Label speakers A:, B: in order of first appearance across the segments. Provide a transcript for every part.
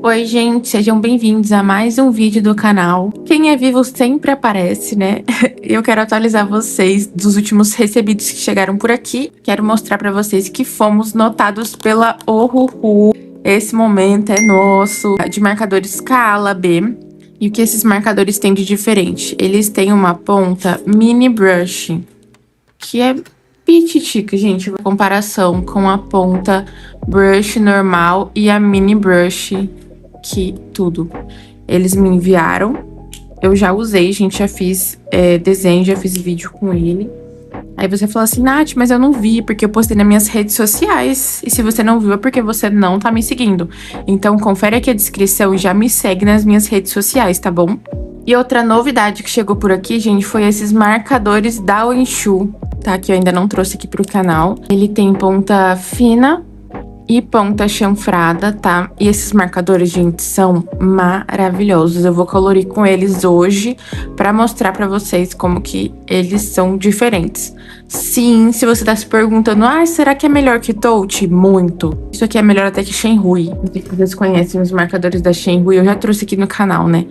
A: Oi, gente, sejam bem-vindos a mais um vídeo do canal. Quem é vivo sempre aparece, né? Eu quero atualizar vocês dos últimos recebidos que chegaram por aqui. Quero mostrar pra vocês que fomos notados pela Ohuhu. Esse momento é nosso, de marcador escala B. E o que esses marcadores têm de diferente? Eles têm uma ponta mini brush, que é pititica, gente, em comparação com a ponta brush normal e a mini brush, que tudo. Eles me enviaram, eu já usei, gente, já fiz desenho, já fiz vídeo com ele. Aí você fala assim, Nath, mas eu não vi, porque eu postei nas minhas redes sociais. E se você não viu, é porque você não tá me seguindo. Então, confere aqui a descrição e já me segue nas minhas redes sociais, tá bom? E outra novidade que chegou por aqui, gente, foi esses marcadores da Wenshu, tá? Que eu ainda não trouxe aqui pro canal. Ele tem ponta fina e ponta chanfrada, tá? E esses marcadores, gente, são maravilhosos. Eu vou colorir com eles hoje pra mostrar pra vocês como que eles são diferentes. Sim, se você tá se perguntando, será que é melhor que Touch? Muito. Isso aqui é melhor até que Shenhui. Não sei se vocês conhecem os marcadores da Shenhui, eu já trouxe aqui no canal, né?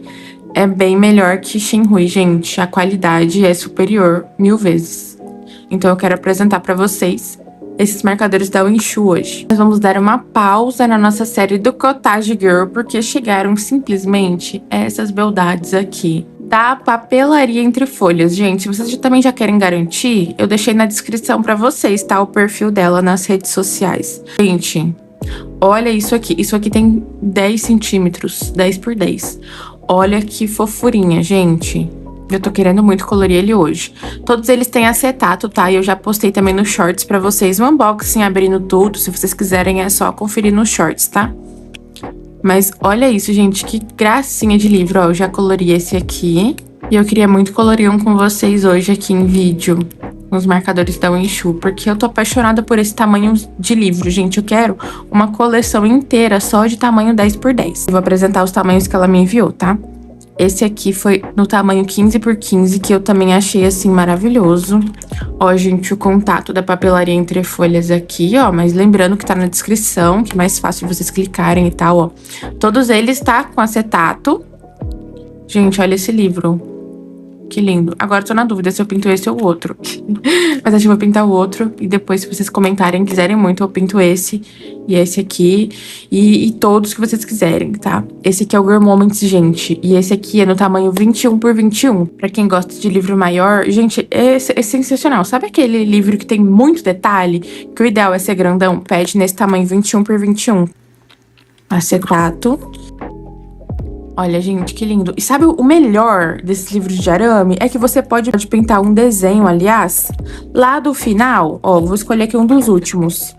A: É bem melhor que Shenhui, gente. A qualidade é superior 1000 vezes. Então eu quero apresentar pra vocês esses marcadores da Wenshu hoje. Nós vamos dar uma pausa na nossa série do Cottage Girl, porque chegaram simplesmente essas beldades aqui da Papelaria Entre Folhas. Gente, se vocês também já querem garantir, eu deixei na descrição pra vocês, tá? O perfil dela nas redes sociais. Gente, olha isso aqui. Isso aqui tem 10 centímetros, 10 por 10. Olha que fofurinha, gente. Eu tô querendo muito colorir ele hoje. Todos eles têm acetato, tá? E eu já postei também nos shorts pra vocês um unboxing abrindo tudo. Se vocês quiserem, é só conferir nos shorts, tá? Mas olha isso, gente. Que gracinha de livro, ó. Eu já colori esse aqui. E eu queria muito colorir um com vocês hoje aqui em vídeo. Nos marcadores da Wenshu. Porque eu tô apaixonada por esse tamanho de livro, gente. Eu quero uma coleção inteira só de tamanho 10 por 10. Eu vou apresentar os tamanhos que ela me enviou, tá? Esse aqui foi no tamanho 15 por 15, que eu também achei, assim, maravilhoso. Ó, gente, o contato da Papelaria Entre Folhas aqui, ó. Mas lembrando que tá na descrição, que é mais fácil vocês clicarem e tal, ó. Todos eles tá com acetato. Gente, olha esse livro. Que lindo. Agora eu tô na dúvida se eu pinto esse ou o outro. Mas acho que eu vou pintar o outro. E depois, se vocês comentarem, quiserem muito, eu pinto esse e esse aqui. E todos que vocês quiserem, tá? Esse aqui é o Girl Moments, gente. E esse aqui é no tamanho 21 por 21. Pra quem gosta de livro maior, gente, é sensacional. Sabe aquele livro que tem muito detalhe? Que o ideal é ser grandão? Pede nesse tamanho 21 por 21. Acetato. Olha, gente, que lindo. E sabe o melhor desses livros de arame? É que você pode pintar um desenho, aliás, lá do final. Ó, vou escolher aqui um dos últimos.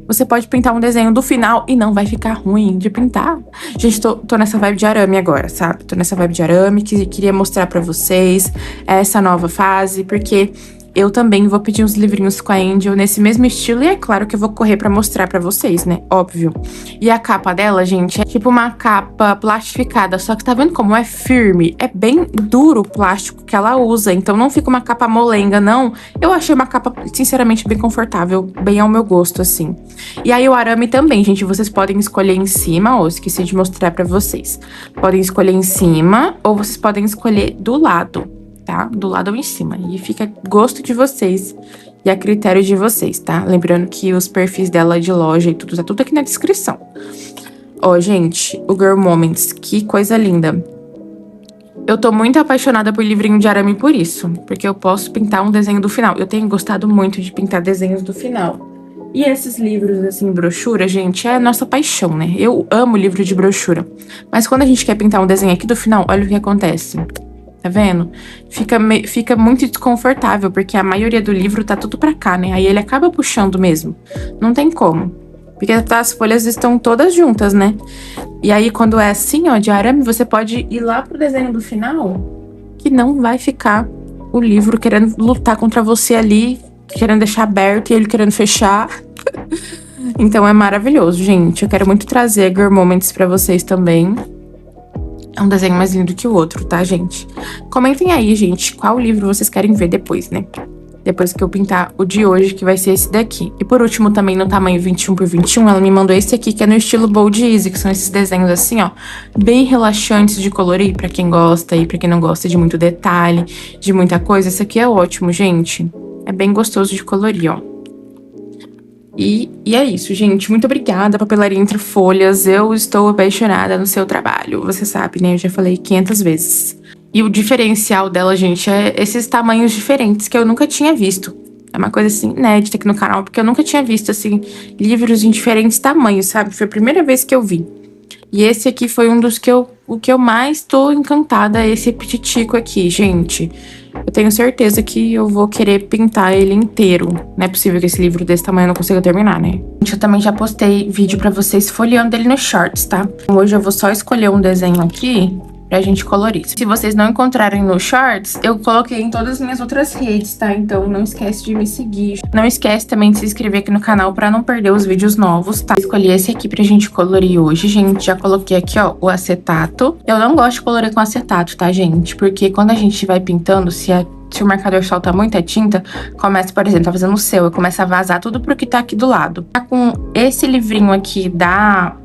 A: Você pode pintar um desenho do final e não vai ficar ruim de pintar. Gente, tô nessa vibe de arame agora, sabe? Tô nessa vibe de arame que queria mostrar pra vocês essa nova fase, porque eu também vou pedir uns livrinhos com a Angel nesse mesmo estilo. E é claro que eu vou correr pra mostrar pra vocês, né? Óbvio. E a capa dela, gente, é tipo uma capa plastificada. Só que tá vendo como é firme? É bem duro o plástico que ela usa. Então não fica uma capa molenga, não. Eu achei uma capa, sinceramente, bem confortável. Bem ao meu gosto, assim. E aí o arame também, gente. Vocês podem escolher em cima. Ó, esqueci de mostrar pra vocês. Podem escolher em cima ou vocês podem escolher do lado. Tá? Do lado ou em cima. E fica gosto de vocês e a critério de vocês, tá? Lembrando que os perfis dela de loja e tudo, tá tudo aqui na descrição. Ó, gente, o Girl Moments, que coisa linda. Eu tô muito apaixonada por livrinho de arame por isso, porque eu posso pintar um desenho do final. Eu tenho gostado muito de pintar desenhos do final. E esses livros, assim, brochura, gente, é a nossa paixão, né? Eu amo livro de brochura. Mas quando a gente quer pintar um desenho aqui do final, olha o que acontece. Tá vendo? Fica muito desconfortável, porque a maioria do livro tá tudo pra cá, né? Aí ele acaba puxando mesmo. Não tem como. Porque as folhas estão todas juntas, né? E aí, quando é assim, ó, de arame, você pode ir lá pro desenho do final, que não vai ficar o livro querendo lutar contra você ali, querendo deixar aberto e ele querendo fechar. Então é maravilhoso, gente. Eu quero muito trazer Girl Moments pra vocês também. É um desenho mais lindo que o outro, tá, gente? Comentem aí, gente, qual livro vocês querem ver depois, né? depois que eu pintar o de hoje, que vai ser esse daqui. E por último, também no tamanho 21x21, ela me mandou esse aqui, que é no estilo Bold Easy, que são esses desenhos assim, ó, bem relaxantes de colorir, pra quem gosta e pra quem não gosta de muito detalhe, de muita coisa. Esse aqui é ótimo, gente. É bem gostoso de colorir, ó. E é isso, gente. Muito obrigada, Papelaria Entre Folhas. Eu estou apaixonada no seu trabalho. Você sabe, né? Eu já falei 500 vezes. E o diferencial dela, gente, é esses tamanhos diferentes que eu nunca tinha visto. É uma coisa, assim, inédita aqui no canal, porque eu nunca tinha visto, assim, livros em diferentes tamanhos, sabe? Foi a primeira vez que eu vi. E esse aqui foi um dos que o que eu mais tô encantada, esse pititico aqui, gente. Eu tenho certeza que eu vou querer pintar ele inteiro. Não é possível que esse livro desse tamanho eu não consiga terminar, né? Eu também já postei vídeo pra vocês folheando ele no Shorts, tá? Hoje eu vou só escolher um desenho aqui pra gente colorir. Se vocês não encontrarem no Shorts, eu coloquei em todas as minhas outras redes, tá? Então não esquece de me seguir. Não esquece também de se inscrever aqui no canal pra não perder os vídeos novos, tá? Escolhi esse aqui pra gente colorir hoje, gente. Já coloquei aqui, ó, o acetato. Eu não gosto de colorir com acetato, tá, gente? Porque quando a gente vai pintando, se o marcador solta muita tinta, começa, por exemplo, tá fazendo o seu, e começa a vazar tudo pro que tá aqui do lado. Tá com esse livrinho aqui da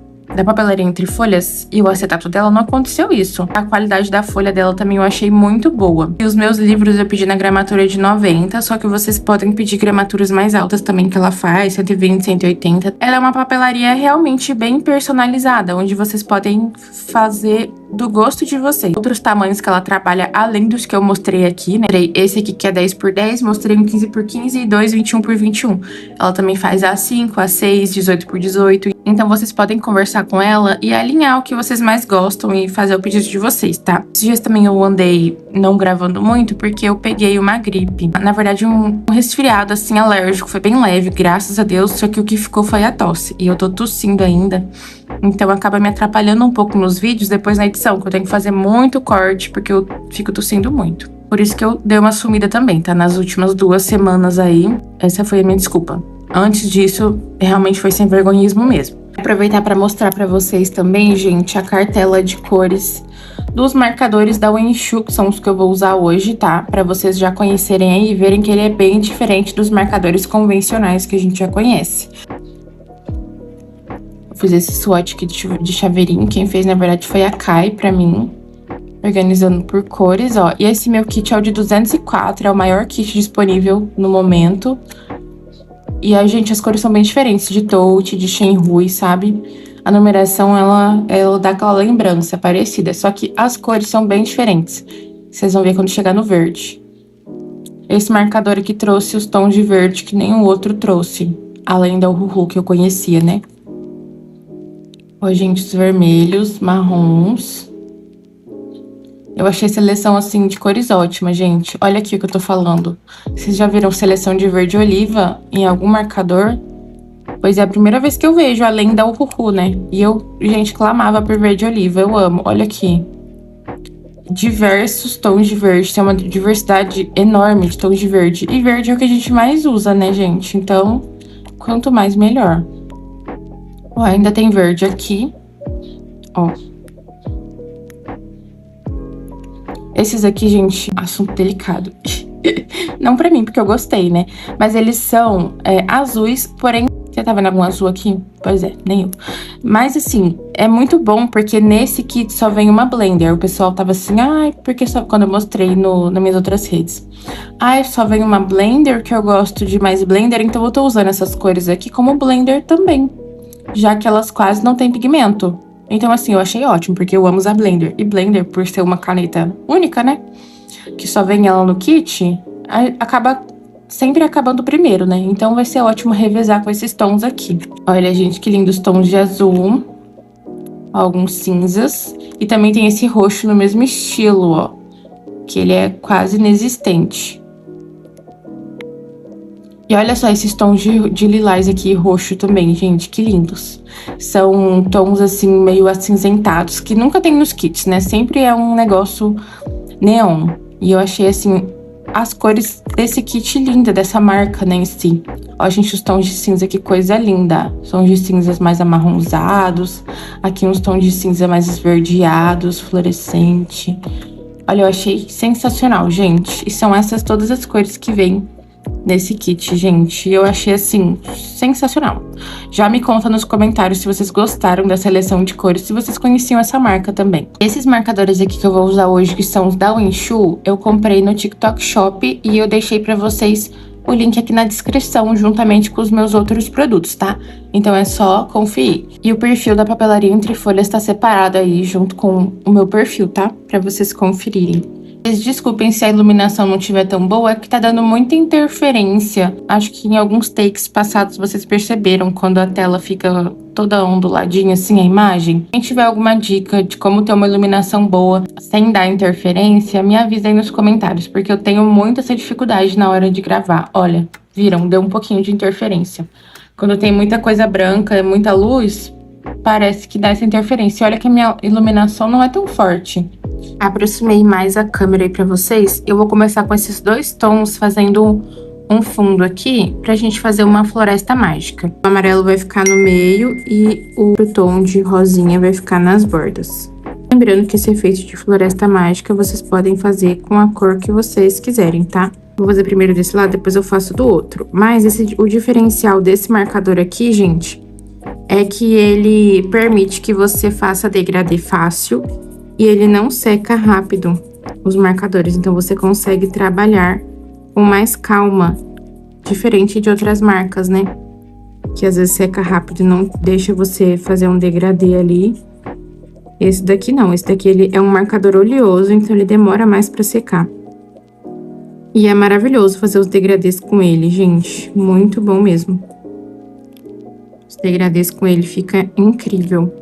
A: Papelaria Entre Folhas e o acetato dela, não aconteceu isso. A qualidade da folha dela também eu achei muito boa. E os meus livros eu pedi na gramatura de 90, só que vocês podem pedir gramaturas mais altas também que ela faz, 120, 180. Ela é uma papelaria realmente bem personalizada, onde vocês podem fazer do gosto de vocês. Outros tamanhos que ela trabalha, além dos que eu mostrei aqui, né? Esse aqui que é 10x10, mostrei um 15x15 e dois 21x21. Ela também faz A5, A6, 18x18. Então vocês podem conversar com ela e alinhar o que vocês mais gostam e fazer o pedido de vocês, tá? Esses dias também eu andei não gravando muito porque eu peguei uma gripe. Na verdade, um resfriado, assim, alérgico. Foi bem leve, graças a Deus. Só que o que ficou foi a tosse. E eu tô tossindo ainda. Então acaba me atrapalhando um pouco nos vídeos depois na edição, que eu tenho que fazer muito corte porque eu fico tossindo muito. Por isso que eu dei uma sumida também, tá? Nas últimas 2 semanas aí, essa foi a minha desculpa. Antes disso, realmente foi sem vergonhismo mesmo. Aproveitar para mostrar para vocês também, gente, a cartela de cores dos marcadores da Wenshu, que são os que eu vou usar hoje, tá? Para vocês já conhecerem aí e verem que ele é bem diferente dos marcadores convencionais que a gente já conhece. Eu fiz esse swatch aqui de chaveirinho, quem fez na verdade foi a Kai pra mim, organizando por cores, ó. E esse meu kit é o de 204, é o maior kit disponível no momento. E aí, gente, as cores são bem diferentes, de Touch, de Shenhui, sabe? A numeração, ela dá aquela lembrança parecida, só que as cores são bem diferentes. Vocês vão ver quando chegar no verde. Esse marcador aqui trouxe os tons de verde que nenhum outro trouxe, além da Uhuhu que eu conhecia, né? Ó, gente, os vermelhos, marrons. Eu achei seleção, assim, de cores ótima, gente. Olha aqui o que eu tô falando. Vocês já viram seleção de verde oliva em algum marcador? Pois é a primeira vez que eu vejo, além da Uhuhu, né? E eu, gente, clamava por verde oliva. Eu amo. Olha aqui. Diversos tons de verde. Tem uma diversidade enorme de tons de verde. E verde é o que a gente mais usa, né, gente? Então, quanto mais, melhor. Ó, ainda tem verde aqui. Ó. Esses aqui, gente, assunto delicado. Não pra mim, porque eu gostei, né? Mas eles são azuis, porém... Você tá vendo algum azul aqui? Pois é, nenhum. Mas, assim, é muito bom, porque nesse kit só vem uma blender. O pessoal tava assim, ai, porque só... Quando eu mostrei nas minhas outras redes. Ai, só vem uma blender, que eu gosto de mais blender, então eu tô usando essas cores aqui como blender também. Já que elas quase não têm pigmento. Então, assim, eu achei ótimo, porque eu amo usar blender. E blender, por ser uma caneta única, né? Que só vem ela no kit, acaba sempre acabando primeiro, né? Então, vai ser ótimo revezar com esses tons aqui. Olha, gente, que lindos tons de azul. Alguns cinzas. E também tem esse roxo no mesmo estilo, ó. Que ele é quase inexistente. E olha só esses tons de lilás aqui, roxo também, gente, que lindos. São tons, assim, meio acinzentados, que nunca tem nos kits, né? Sempre é um negócio neon. E eu achei, assim, as cores desse kit linda, dessa marca, né, em si. Ó, gente, os tons de cinza, que coisa linda. Tons de cinzas mais amarronzados. Aqui uns tons de cinza mais esverdeados, fluorescente. Olha, eu achei sensacional, gente. E são essas todas as cores que vêm nesse kit, gente. Eu achei, assim, sensacional. Já me conta nos comentários se vocês gostaram da seleção de cores, se vocês conheciam essa marca também. Esses marcadores aqui que eu vou usar hoje, que são os da Winshu, eu comprei no TikTok Shop e eu deixei pra vocês o link aqui na descrição, juntamente com os meus outros produtos, tá? Então é só conferir. E o perfil da Papelaria Entre Folhas tá separado aí, junto com o meu perfil, tá? Pra vocês conferirem. Vocês desculpem se a iluminação não estiver tão boa, é que tá dando muita interferência. Acho que em alguns takes passados vocês perceberam quando a tela fica toda onduladinha assim, a imagem. Quem tiver alguma dica de como ter uma iluminação boa sem dar interferência, me avisa aí nos comentários, porque eu tenho muita essa dificuldade na hora de gravar. Olha, viram? Deu um pouquinho de interferência. Quando tem muita coisa branca, muita luz, parece que dá essa interferência. E olha que a minha iluminação não é tão forte. Aproximei mais a câmera aí pra vocês. Eu vou começar com esses dois tons, fazendo um fundo aqui, pra gente fazer uma floresta mágica. O amarelo vai ficar no meio e o tom de rosinha vai ficar nas bordas. Lembrando que esse efeito de floresta mágica vocês podem fazer com a cor que vocês quiserem, tá? Vou fazer primeiro desse lado, depois eu faço do outro. Mas o diferencial desse marcador aqui, gente, é que ele permite que você faça degradê fácil e ele não seca rápido os marcadores. Então, você consegue trabalhar com mais calma, diferente de outras marcas, né? Que às vezes seca rápido e não deixa você fazer um degradê ali. Esse daqui não, esse daqui ele é um marcador oleoso, então ele demora mais pra secar. E é maravilhoso fazer os degradês com ele, gente. Muito bom mesmo. Os degradês com ele fica incrível.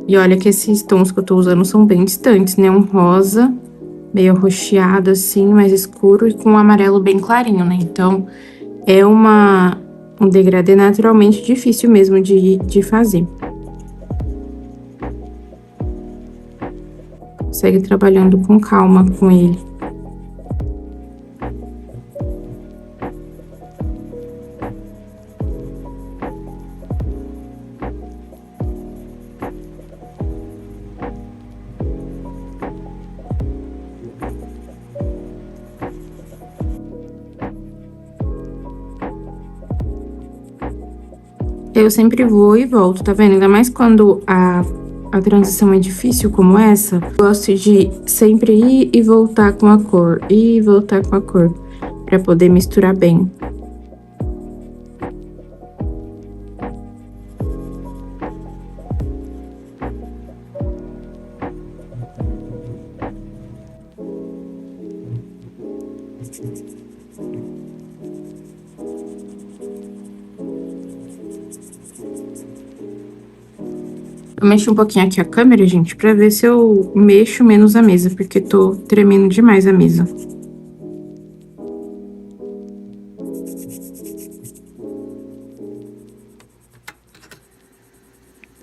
A: E olha que esses tons que eu tô usando são bem distantes, né? Um rosa, meio roxeado assim, mais escuro, e com um amarelo bem clarinho, né? Então, é um degradê naturalmente difícil mesmo de fazer. Segue trabalhando com calma com ele. Eu sempre vou e volto, tá vendo? Ainda mais quando a transição é difícil como essa. Eu gosto de sempre ir e voltar com a cor, ir e voltar com a cor, pra poder misturar bem. Eu mexo um pouquinho aqui a câmera, gente, pra ver se eu mexo menos a mesa, porque tô tremendo demais a mesa.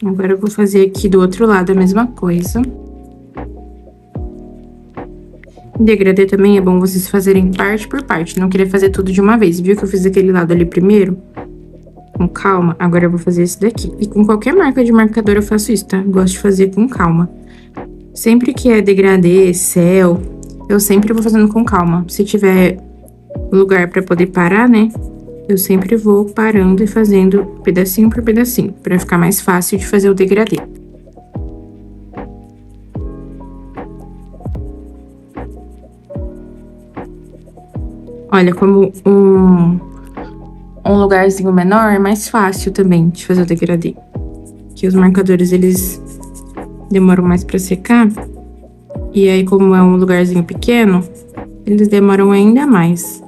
A: Agora eu vou fazer aqui do outro lado a mesma coisa. Degradê também é bom vocês fazerem parte por parte, não querer fazer tudo de uma vez. Viu que eu fiz aquele lado ali primeiro? Com calma, agora eu vou fazer esse daqui. E com qualquer marca de marcador eu faço isso, tá? Gosto de fazer com calma. Sempre que é degradê, céu, eu sempre vou fazendo com calma. Se tiver lugar pra poder parar, né? Eu sempre vou parando e fazendo pedacinho por pedacinho, pra ficar mais fácil de fazer o degradê. Olha, como um lugarzinho menor é mais fácil também de fazer o degradê. Que os marcadores, eles demoram mais pra secar. E aí, como é um lugarzinho pequeno, eles demoram ainda mais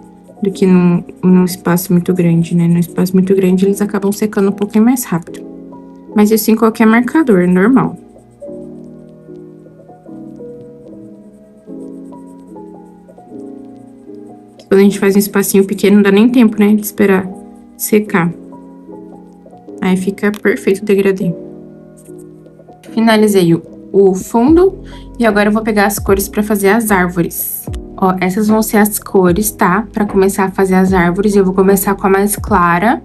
A: do que num espaço muito grande, né? Num espaço muito grande, eles acabam secando um pouquinho mais rápido. Mas isso em qualquer marcador, normal. Quando a gente faz um espacinho pequeno, não dá nem tempo, né, de esperar secar. Aí fica perfeito o degradê. Finalizei o fundo e agora eu vou pegar as cores pra fazer as árvores. Ó, essas vão ser as cores, tá? Pra começar a fazer as árvores, eu vou começar com a mais clara,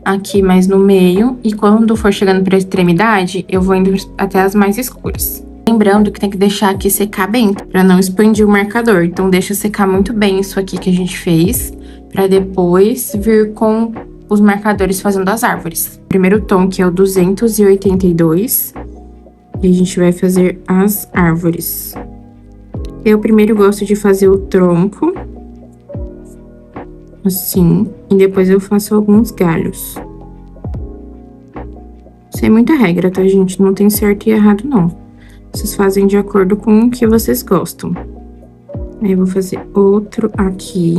A: aqui mais no meio. E quando for chegando pra extremidade, eu vou indo até as mais escuras. Lembrando que tem que deixar aqui secar bem, pra não expandir o marcador. Então, deixa secar muito bem isso aqui que a gente fez, para depois vir com os marcadores fazendo as árvores. Primeiro tom, que é o 282, e a gente vai fazer as árvores. Eu primeiro gosto de fazer o tronco, assim, e depois eu faço alguns galhos. Sem muita regra, tá, gente? Não tem certo e errado, não. Vocês fazem de acordo com o que vocês gostam. Aí eu vou fazer outro aqui.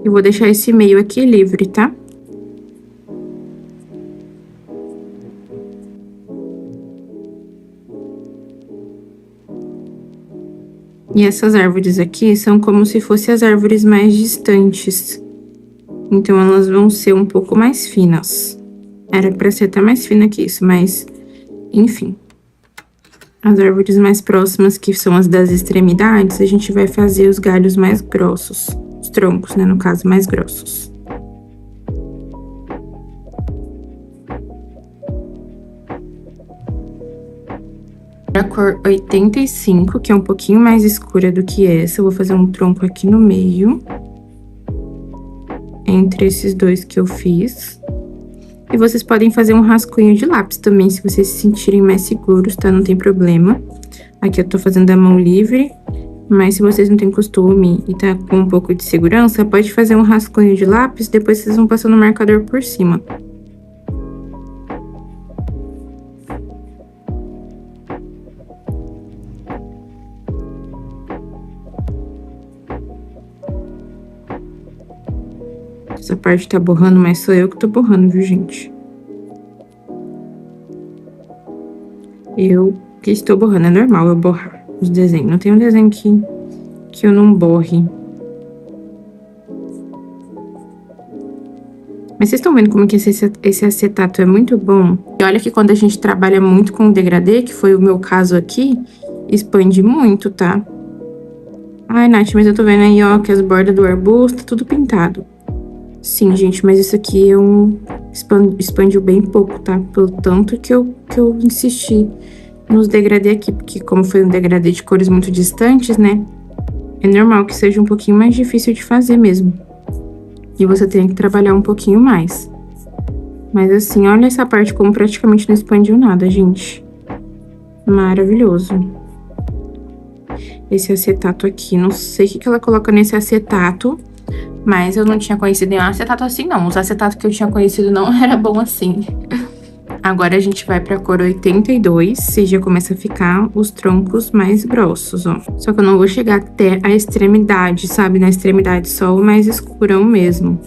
A: E vou deixar esse meio aqui livre, tá? E essas árvores aqui são como se fossem as árvores mais distantes. Então, elas vão ser um pouco mais finas. Era pra ser até mais fina que isso, mas... enfim. As árvores mais próximas, que são as das extremidades, a gente vai fazer os galhos mais grossos. Os troncos, né, no caso, mais grossos. A cor 85, que é um pouquinho mais escura do que essa, eu vou fazer um tronco aqui no meio. Entre esses dois que eu fiz. E vocês podem fazer um rascunho de lápis também, se vocês se sentirem mais seguros, tá? Não tem problema. Aqui eu tô fazendo a mão livre, mas se vocês não têm costume e tá com um pouco de segurança, pode fazer um rascunho de lápis, depois vocês vão passando o marcador por cima. Essa parte tá borrando, mas sou eu que tô borrando, viu, gente? Eu que estou borrando, é normal eu borrar os desenhos. Não tem um desenho que eu não borre. Mas vocês estão vendo como que esse acetato é muito bom? E olha que quando a gente trabalha muito com degradê, que foi o meu caso aqui, expande muito, tá? Ai, Nath, mas eu tô vendo aí, ó, que as bordas do arbusto, tudo pintado. Sim, gente, mas isso aqui expandiu bem pouco, tá? Pelo tanto que eu insisti nos degradê aqui, porque como foi um degradê de cores muito distantes, né? É normal que seja um pouquinho mais difícil de fazer mesmo. E você tem que trabalhar um pouquinho mais. Mas assim, olha essa parte como praticamente não expandiu nada, gente. Maravilhoso. Esse acetato aqui, não sei o que ela coloca nesse acetato, mas eu não tinha conhecido nenhum acetato assim, não. Os acetatos que eu tinha conhecido não era bom assim. Agora a gente vai pra cor 82, e já começa a ficar os troncos mais grossos, ó. Só que eu não vou chegar até a extremidade, sabe? Na extremidade, só o mais escurão mesmo.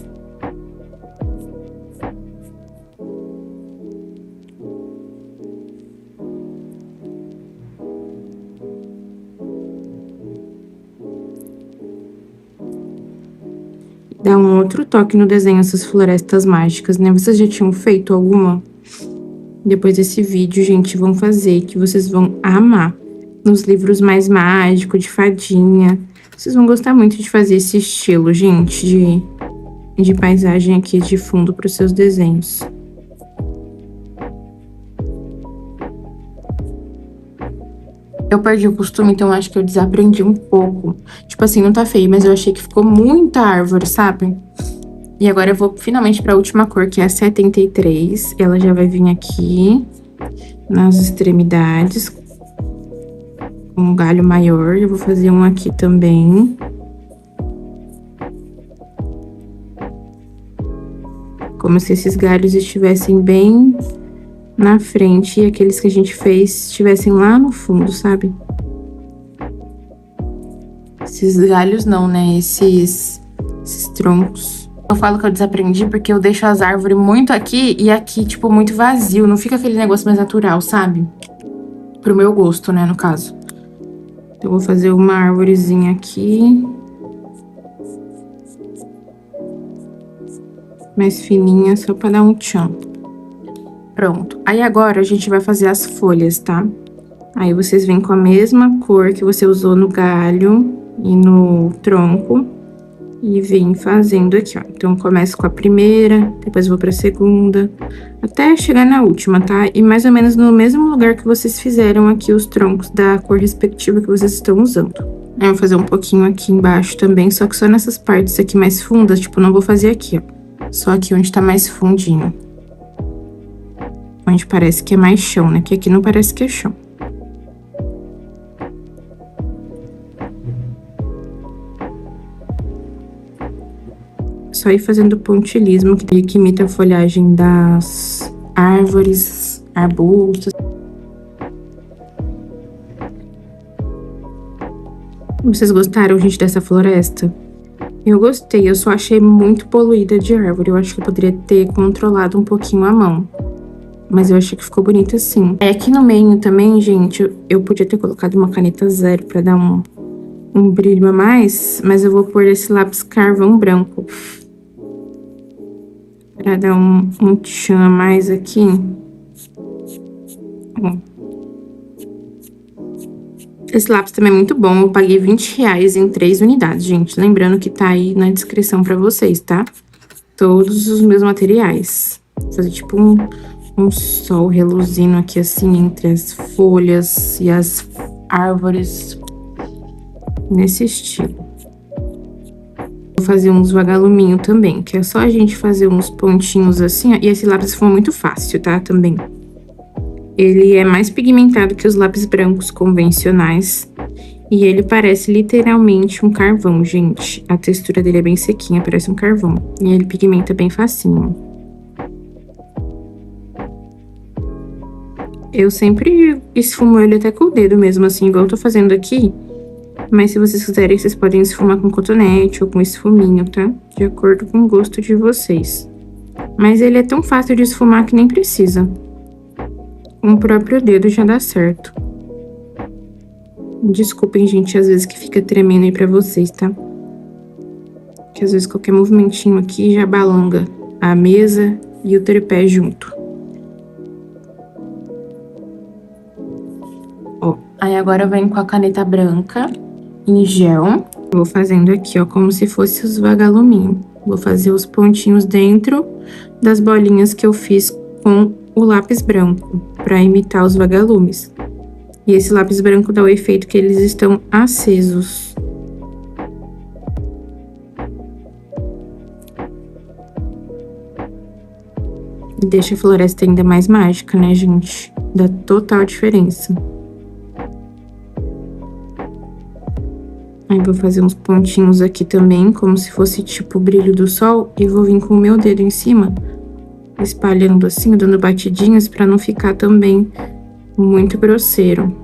A: Dá um outro toque no desenho, essas florestas mágicas, né? Vocês já tinham feito alguma? Depois desse vídeo, gente, vão fazer, que vocês vão amar. Nos livros mais mágicos, de fadinha. Vocês vão gostar muito de fazer esse estilo, gente, de paisagem aqui de fundo para os seus desenhos. Eu perdi o costume, então acho que eu desaprendi um pouco. Tipo assim, não tá feio, mas eu achei que ficou muita árvore, sabe? E agora eu vou finalmente pra última cor, que é a 73. Ela já vai vir aqui nas extremidades, com um galho maior. Eu vou fazer um aqui também. Como se esses galhos estivessem bem na frente e aqueles que a gente fez estivessem lá no fundo, sabe? Esses galhos não, né? Esses troncos. Eu falo que eu desaprendi porque eu deixo as árvores muito aqui e aqui, tipo, muito vazio. Não fica aquele negócio mais natural, sabe? Pro meu gosto, né, no caso. Então, eu vou fazer uma árvorezinha aqui. Mais fininha, só pra dar um tchan. Pronto. Aí agora a gente vai fazer as folhas, tá? Aí vocês vêm com a mesma cor que você usou no galho e no tronco. E vem fazendo aqui, ó. Então, começo com a primeira, depois vou pra segunda, até chegar na última, tá? E mais ou menos no mesmo lugar que vocês fizeram aqui os troncos da cor respectiva que vocês estão usando. Eu vou fazer um pouquinho aqui embaixo também, só que só nessas partes aqui mais fundas, tipo, não vou fazer aqui, ó. Só aqui onde tá mais fundinho. Onde parece que é mais chão, né? Que aqui não parece que é chão. Só ir fazendo pontilhismo, que imita a folhagem das árvores, arbustos. Vocês gostaram, gente, dessa floresta? Eu gostei, eu só achei muito poluída de árvore. Eu acho que eu poderia ter controlado um pouquinho a mão. Mas eu achei que ficou bonito assim. Aqui no meio também, gente, eu podia ter colocado uma caneta zero pra dar um brilho a mais. Mas eu vou pôr esse lápis carvão branco. Pra dar um tchan a mais aqui. Ó. Esse lápis também é muito bom. Eu paguei R$20 em 3 unidades, gente. Lembrando que tá aí na descrição pra vocês, tá? Todos os meus materiais. Vou fazer tipo um sol reluzindo aqui assim entre as folhas e as árvores. Nesse estilo. Vou fazer uns vagaluminho também, que é só a gente fazer uns pontinhos assim, ó. E esse lápis foi muito fácil, tá? Também. Ele é mais pigmentado que os lápis brancos convencionais. E ele parece literalmente um carvão, gente. A textura dele é bem sequinha, parece um carvão. E ele pigmenta bem facinho. Eu sempre esfumo ele até com o dedo mesmo, assim, igual eu tô fazendo aqui. Mas se vocês quiserem, vocês podem esfumar com cotonete ou com esfuminho, tá? De acordo com o gosto de vocês. Mas ele é tão fácil de esfumar que nem precisa. Com o próprio dedo já dá certo. Desculpem, gente, às vezes que fica tremendo aí pra vocês, tá? Que às vezes qualquer movimentinho aqui já balanga a mesa e o tripé junto. Ó, aí agora eu venho com a caneta branca em gel. Vou fazendo aqui, ó, como se fosse os vagaluminhos. Vou fazer os pontinhos dentro das bolinhas que eu fiz com o lápis branco, pra imitar os vagalumes. E esse lápis branco dá o efeito que eles estão acesos. E deixa a floresta ainda mais mágica, né, gente? Dá total diferença. Aí vou fazer uns pontinhos aqui também, como se fosse tipo o brilho do sol. E vou vir com o meu dedo em cima, espalhando assim, dando batidinhas pra não ficar também muito grosseiro.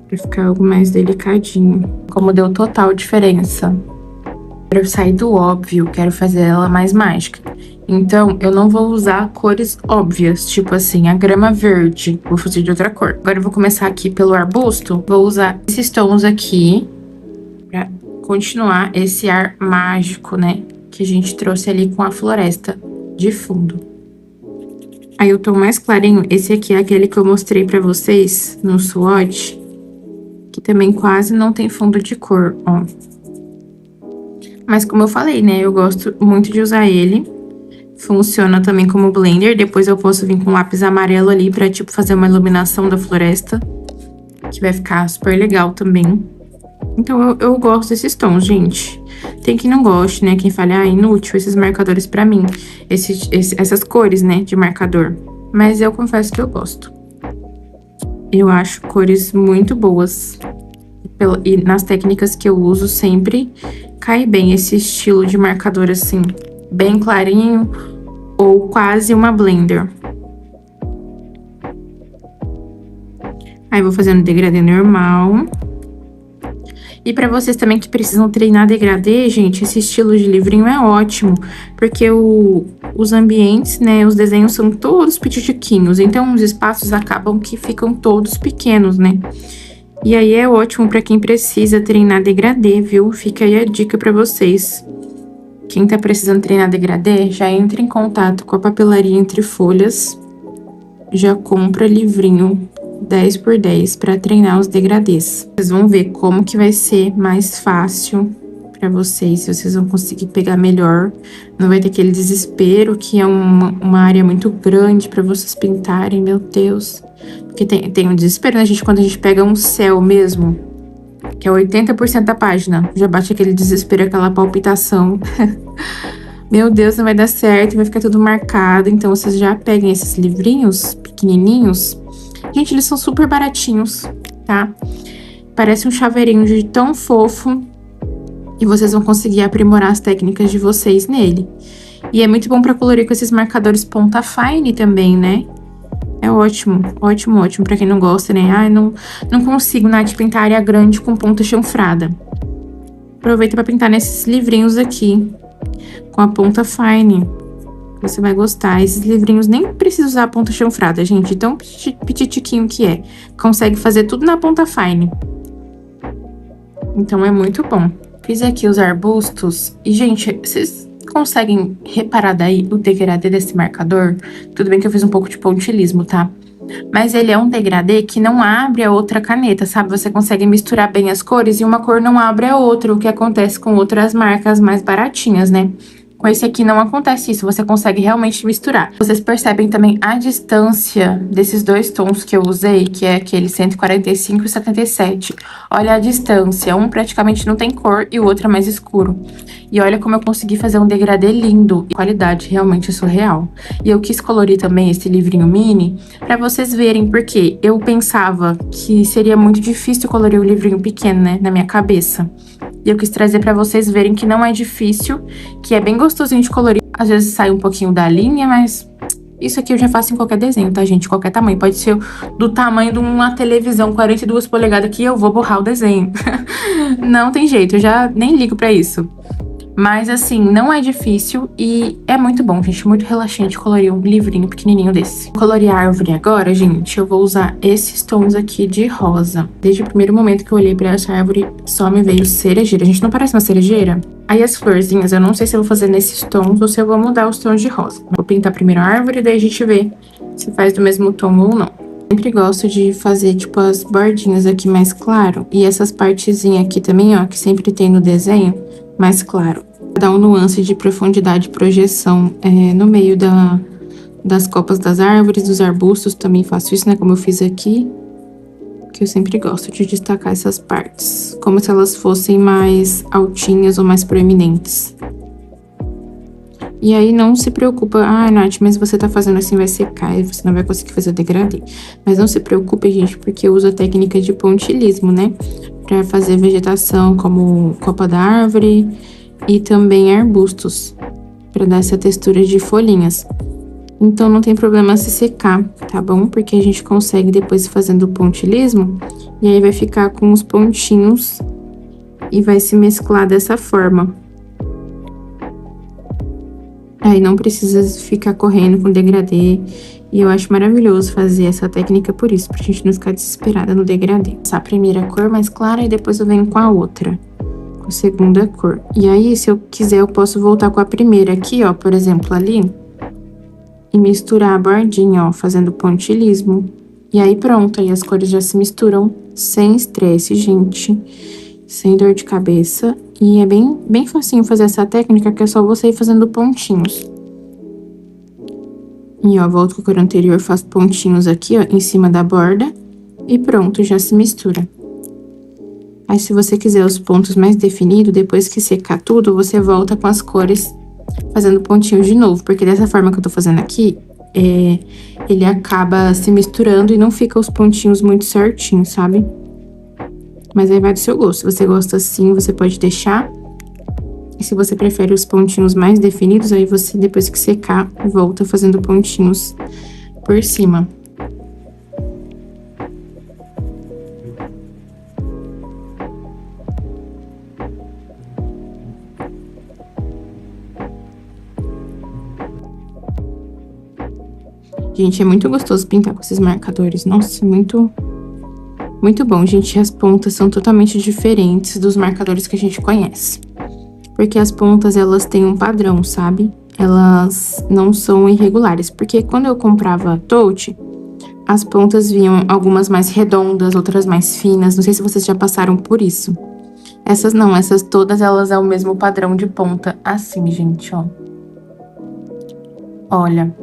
A: Pra ficar algo mais delicadinho. Como deu total diferença. Quero sair do óbvio, quero fazer ela mais mágica. Então, eu não vou usar cores óbvias, tipo assim, a grama verde. Vou fazer de outra cor. Agora eu vou começar aqui pelo arbusto. Vou usar esses tons aqui pra continuar esse ar mágico, né? Que a gente trouxe ali com a floresta de fundo. Aí o tom mais clarinho, esse aqui é aquele que eu mostrei pra vocês no swatch. Que também quase não tem fundo de cor, ó. Mas como eu falei, né, eu gosto muito de usar ele. Funciona também como blender. Depois eu posso vir com lápis amarelo ali pra, tipo, fazer uma iluminação da floresta. Que vai ficar super legal também. Então, eu gosto desses tons, gente. Tem quem não goste, né? Quem fala, ah, inútil esses marcadores pra mim. Essas cores, né, de marcador. Mas eu confesso que eu gosto. Eu acho cores muito boas. E nas técnicas que eu uso, sempre cai bem esse estilo de marcador, assim, bem clarinho ou quase uma blender. Aí, vou fazendo degradê normal. E pra vocês também que precisam treinar degradê, gente, esse estilo de livrinho é ótimo. Porque os ambientes, né, os desenhos são todos petitiquinhos. Então, os espaços acabam que ficam todos pequenos, né? E aí é ótimo pra quem precisa treinar degradê, viu? Fica aí a dica pra vocês. Quem tá precisando treinar degradê, já entra em contato com a Papelaria Entre Folhas. Já compra livrinho 10x10 pra treinar os degradês. Vocês vão ver como que vai ser mais fácil pra vocês, se vocês vão conseguir pegar melhor. Não vai ter aquele desespero que é uma área muito grande pra vocês pintarem, meu Deus. Porque tem um desespero, né, gente, quando a gente pega um céu mesmo. que é 80% da página. Já bate aquele desespero, aquela palpitação. Meu Deus, não vai dar certo, vai ficar tudo marcado. Então, vocês já peguem esses livrinhos pequenininhos. Gente, eles são super baratinhos, tá? Parece um chaveirinho de tão fofo. E vocês vão conseguir aprimorar as técnicas de vocês nele. E é muito bom pra colorir com esses marcadores ponta fine também, né? É ótimo, ótimo, ótimo. Pra quem não gosta, né? Ai, não consigo, Nath, pintar área grande com ponta chanfrada. Aproveita pra pintar nesses livrinhos aqui, com a ponta fine. Você vai gostar. Esses livrinhos nem precisa usar a ponta chanfrada, gente. Tão petitiquinho que é. Consegue fazer tudo na ponta fine. Então, é muito bom. Fiz aqui os arbustos. E, gente, vocês conseguem reparar daí o degradê desse marcador? Tudo bem que eu fiz um pouco de pontilhismo, tá? Mas ele é um degradê que não abre a outra caneta, sabe? Você consegue misturar bem as cores e uma cor não abre a outra, o que acontece com outras marcas mais baratinhas, né? Com esse aqui não acontece isso, você consegue realmente misturar. Vocês percebem também a distância desses dois tons que eu usei, que é aquele 145 e 77. Olha a distância, um praticamente não tem cor e o outro é mais escuro. E olha como eu consegui fazer um degradê lindo. E qualidade realmente surreal. E eu quis colorir também esse livrinho mini pra vocês verem, porque eu pensava que seria muito difícil colorir um livrinho pequeno, né, na minha cabeça. E eu quis trazer pra vocês verem que não é difícil, que é bem gostosinho de colorir. Às vezes sai um pouquinho da linha, mas isso aqui eu já faço em qualquer desenho, tá, gente? Qualquer tamanho. Pode ser do tamanho de uma televisão 42 polegadas que eu vou borrar o desenho. Não tem jeito, eu já nem ligo pra isso. Mas, assim, não é difícil e é muito bom, gente. Muito relaxante colorir um livrinho pequenininho desse. Colorir a árvore agora, gente, eu vou usar esses tons aqui de rosa. Desde o primeiro momento que eu olhei pra essa árvore, só me veio cerejeira. A gente, não parece uma cerejeira? Aí as florzinhas, eu não sei se eu vou fazer nesses tons ou se eu vou mudar os tons de rosa. Vou pintar primeiro a árvore e daí a gente vê se faz do mesmo tom ou não. Sempre gosto de fazer, tipo, as bordinhas aqui mais claro. E essas partezinhas aqui também, ó, que sempre tem no desenho, mais claro. Dá um nuance de profundidade e projeção no meio das copas das árvores, dos arbustos. Também faço isso, né? Como eu fiz aqui. Que eu sempre gosto de destacar essas partes. Como se elas fossem mais altinhas ou mais proeminentes. E aí não se preocupa, Nath, mas você tá fazendo assim, vai secar e você não vai conseguir fazer o degradê. Mas não se preocupe, gente, porque eu uso a técnica de pontilhismo, né? Pra fazer vegetação como copa da árvore e também arbustos, pra dar essa textura de folhinhas. Então não tem problema se secar, tá bom? Porque a gente consegue depois fazendo o pontilhismo e aí vai ficar com os pontinhos e vai se mesclar dessa forma. Aí não precisa ficar correndo com degradê. E eu acho maravilhoso fazer essa técnica por isso, pra gente não ficar desesperada no degradê. Essa primeira cor mais clara e depois eu venho com a outra, com a segunda cor. E aí, se eu quiser, eu posso voltar com a primeira aqui, ó, por exemplo, ali. E misturar a bordinha, ó, fazendo pontilhismo. E aí pronto, aí as cores já se misturam sem estresse, gente. Sem dor de cabeça. E é bem facinho fazer essa técnica, que é só você ir fazendo pontinhos. E ó, volto com a cor anterior, faço pontinhos aqui, ó, em cima da borda. E pronto, já se mistura. Aí, se você quiser os pontos mais definidos, depois que secar tudo, você volta com as cores fazendo pontinhos de novo. Porque dessa forma que eu tô fazendo aqui, ele acaba se misturando e não fica os pontinhos muito certinhos, sabe? Mas aí vai do seu gosto. Se você gosta assim, você pode deixar. E se você prefere os pontinhos mais definidos, aí você, depois que secar, volta fazendo pontinhos por cima. Gente, é muito gostoso pintar com esses marcadores. Nossa, muito bom, gente. As pontas são totalmente diferentes dos marcadores que a gente conhece. Porque as pontas, elas têm um padrão, sabe? Elas não são irregulares. Porque quando eu comprava Touch, as pontas vinham algumas mais redondas, outras mais finas. Não sei se vocês já passaram por isso. Essas não, essas todas, elas é o mesmo padrão de ponta. Assim, gente, ó. Olha.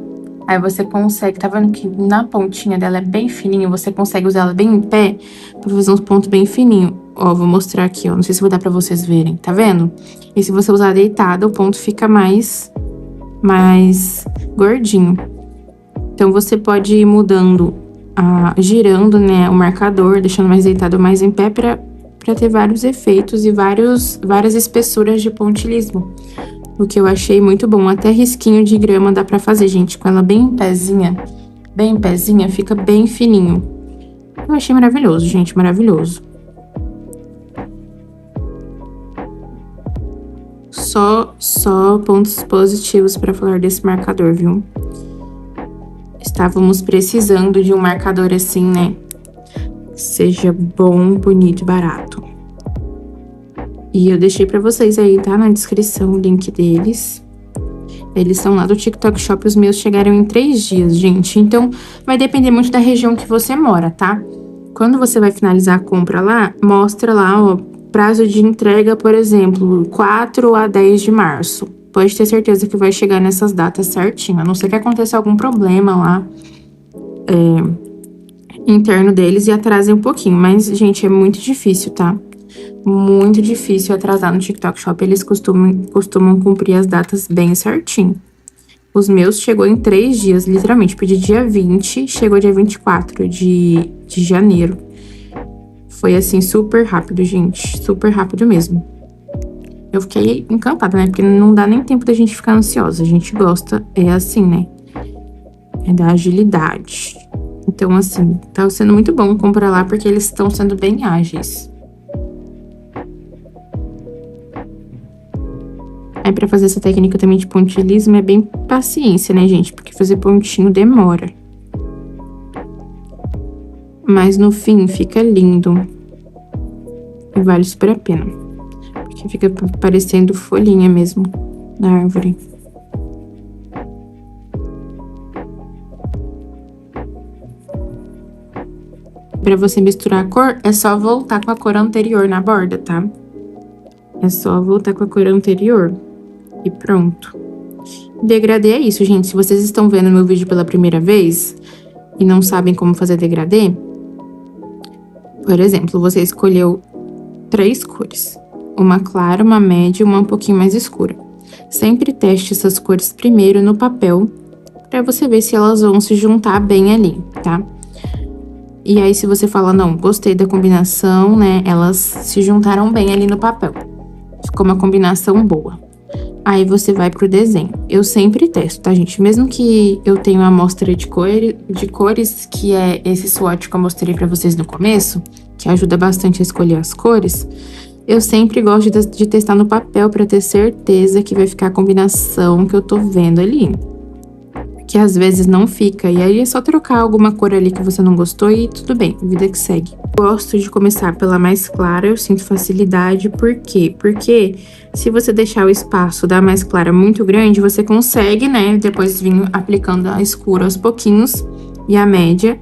A: Aí você consegue, tá vendo que na pontinha dela é bem fininho, você consegue usar ela bem em pé pra fazer uns pontos bem fininhos. Ó, vou mostrar aqui, ó. Não sei se vai dar pra vocês verem, tá vendo? E se você usar deitada, o ponto fica mais gordinho. Então, você pode ir mudando, girando, né, o marcador, deixando mais deitado, mais em pé, pra ter vários efeitos e várias espessuras de pontilhismo. O que eu achei muito bom. Até risquinho de grama dá pra fazer, gente. Com ela bem em pezinha, fica bem fininho. Eu achei maravilhoso, gente, maravilhoso. Só pontos positivos pra falar desse marcador, viu? Estávamos precisando de um marcador assim, né? Que seja bom, bonito e barato. E eu deixei pra vocês aí, tá? Na descrição o link deles. Eles são lá do TikTok Shop, os meus chegaram em 3 dias, gente. Então, vai depender muito da região que você mora, tá? Quando você vai finalizar a compra lá, mostra lá, ó, prazo de entrega, por exemplo, 4 a 10 de março. Pode ter certeza que vai chegar nessas datas certinho, a não ser que aconteça algum problema lá interno deles e atrasem um pouquinho. Mas, gente, é muito difícil, tá? Muito difícil atrasar no TikTok Shop. Eles costumam cumprir as datas bem certinho. Os meus chegou em 3 dias, literalmente. Pedi dia 20, chegou dia 24 de janeiro. Foi assim, super rápido, gente. Super rápido mesmo. Eu fiquei encantada, né? Porque não dá nem tempo da gente ficar ansiosa. A gente gosta, é assim, né? É da agilidade. Então, assim, tá sendo muito bom comprar lá, porque eles estão sendo bem ágeis. Aí, pra fazer essa técnica também de pontilhismo, é bem paciência, né, gente? Porque fazer pontinho demora. Mas no fim, fica lindo. E vale super a pena. Porque fica parecendo folhinha mesmo na árvore. Pra você misturar a cor, é só voltar com a cor anterior na borda, tá? É só voltar com a cor anterior. E pronto. Degradê é isso, gente. Se vocês estão vendo meu vídeo pela primeira vez e não sabem como fazer degradê, por exemplo, você escolheu 3 cores. Uma clara, uma média e uma um pouquinho mais escura. Sempre teste essas cores primeiro no papel, pra você ver se elas vão se juntar bem ali, tá? E aí, se você fala, não, gostei da combinação, né? Elas se juntaram bem ali no papel. Ficou uma combinação boa. Aí, você vai pro desenho. Eu sempre testo, tá, gente? Mesmo que eu tenha uma amostra de cores, que é esse swatch que eu mostrei pra vocês no começo, que ajuda bastante a escolher as cores, eu sempre gosto de testar no papel pra ter certeza que vai ficar a combinação que eu tô vendo ali. Que às vezes não fica, e aí é só trocar alguma cor ali que você não gostou e tudo bem, vida que segue. Gosto de começar pela mais clara, eu sinto facilidade, por quê? Porque se você deixar o espaço da mais clara muito grande, você consegue, né, depois vir aplicando a escura aos pouquinhos e a média,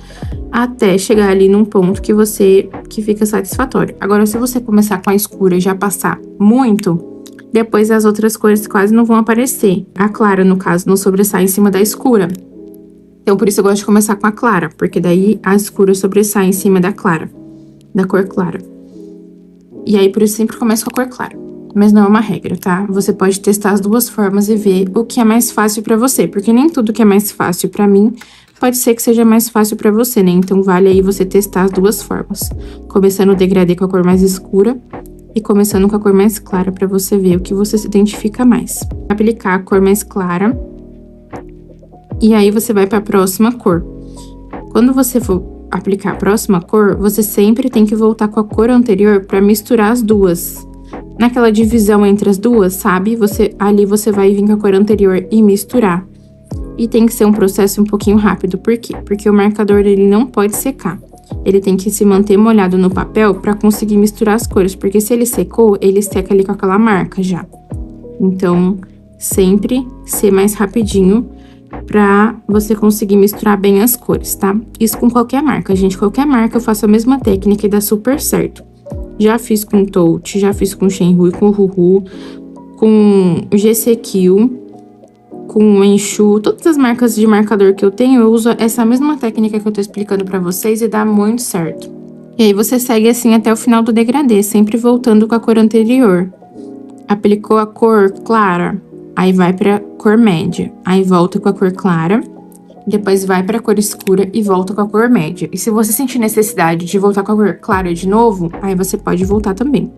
A: até chegar ali num ponto que fica satisfatório. Agora, se você começar com a escura e já passar muito, depois as outras cores quase não vão aparecer. A clara, no caso, não sobressai em cima da escura. Então, por isso eu gosto de começar com a clara, porque daí a escura sobressai em cima da clara, da cor clara. E aí, por isso, sempre começo com a cor clara. Mas não é uma regra, tá? Você pode testar as duas formas e ver o que é mais fácil pra você, porque nem tudo que é mais fácil pra mim pode ser que seja mais fácil pra você, né? Então, vale aí você testar as duas formas. Começando o degradê com a cor mais escura e começando com a cor mais clara pra você ver o que você se identifica mais. Aplicar a cor mais clara. E aí, você vai pra próxima cor. Quando você for aplicar a próxima cor, você sempre tem que voltar com a cor anterior pra misturar as duas. Naquela divisão entre as duas, sabe? Ali você vai vir com a cor anterior e misturar. E tem que ser um processo um pouquinho rápido. Por quê? Porque o marcador ele não pode secar. Ele tem que se manter molhado no papel para conseguir misturar as cores, porque se ele secou, ele seca ali com aquela marca já. Então, sempre ser mais rapidinho para você conseguir misturar bem as cores, tá? Isso com qualquer marca, gente. Qualquer marca eu faço a mesma técnica e dá super certo. Já fiz com Touch, já fiz com Shenhui, com Ruhu, com GCQ, com Enxu, todas as marcas de marcador que eu tenho, eu uso essa mesma técnica que eu tô explicando pra vocês e dá muito certo. E aí você segue assim até o final do degradê, sempre voltando com a cor anterior. Aplicou a cor clara, aí vai pra cor média. Aí volta com a cor clara, depois vai pra cor escura e volta com a cor média. E se você sentir necessidade de voltar com a cor clara de novo, aí você pode voltar também.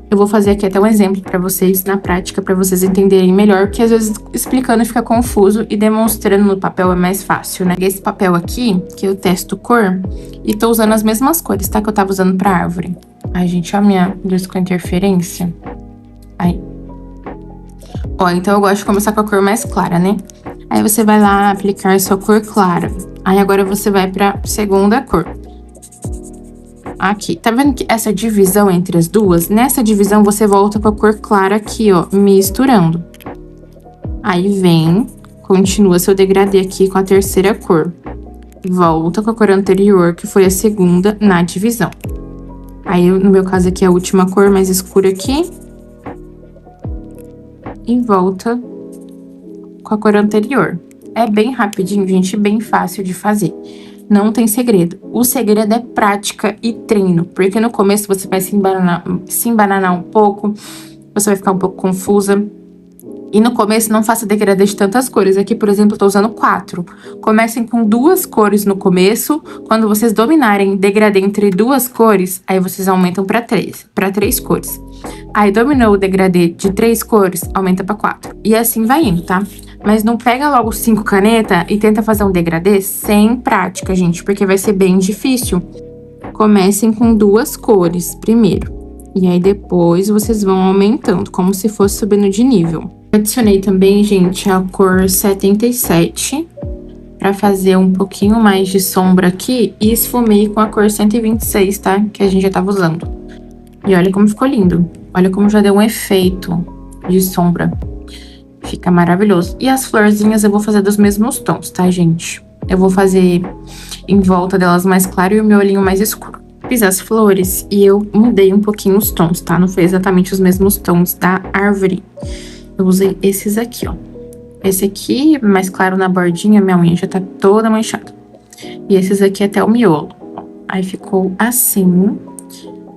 A: Eu vou fazer aqui até um exemplo pra vocês na prática, pra vocês entenderem melhor, porque às vezes explicando fica confuso e demonstrando no papel é mais fácil, né? Esse papel aqui, que eu testo cor, e tô usando as mesmas cores, tá? Que eu tava usando pra árvore. Ai, gente, ó a minha luz com interferência. Aí. Ó, então eu gosto de começar com a cor mais clara, né? Aí você vai lá aplicar sua cor clara. Aí agora você vai pra segunda cor. Aqui, tá vendo que essa divisão entre as duas? Nessa divisão você volta com a cor clara aqui, ó, misturando. Aí vem, continua seu degradê aqui com a terceira cor. Volta com a cor anterior, que foi a segunda, na divisão. Aí, no meu caso aqui, a última cor mais escura aqui. E volta com a cor anterior. É bem rapidinho, gente, bem fácil de fazer. Não tem segredo. O segredo é prática e treino, porque no começo você vai se embananar um pouco, você vai ficar um pouco confusa. E no começo não faça degradê de tantas cores. Aqui, por exemplo, eu tô usando 4. Comecem com 2 cores no começo. Quando vocês dominarem degradê entre 2 cores, aí vocês aumentam para 3 cores. Aí dominou o degradê de 3 cores, aumenta para 4. E assim vai indo, tá? Mas não pega logo 5 canetas e tenta fazer um degradê sem prática, gente, porque vai ser bem difícil. Comecem com 2 cores primeiro. E aí depois vocês vão aumentando, como se fosse subindo de nível. Adicionei também, gente, a cor 77 para fazer um pouquinho mais de sombra aqui e esfumei com a cor 126, tá? Que a gente já tava usando. E olha como ficou lindo. Olha como já deu um efeito de sombra. Fica maravilhoso. E as florzinhas eu vou fazer dos mesmos tons, tá, gente? Eu vou fazer em volta delas mais claro e o meu olhinho mais escuro. Fiz as flores e eu mudei um pouquinho os tons, tá? Não foi exatamente os mesmos tons da árvore. Eu usei esses aqui, ó. Esse aqui, mais claro na bordinha, minha unha já tá toda manchada. E esses aqui até o miolo. Aí ficou assim.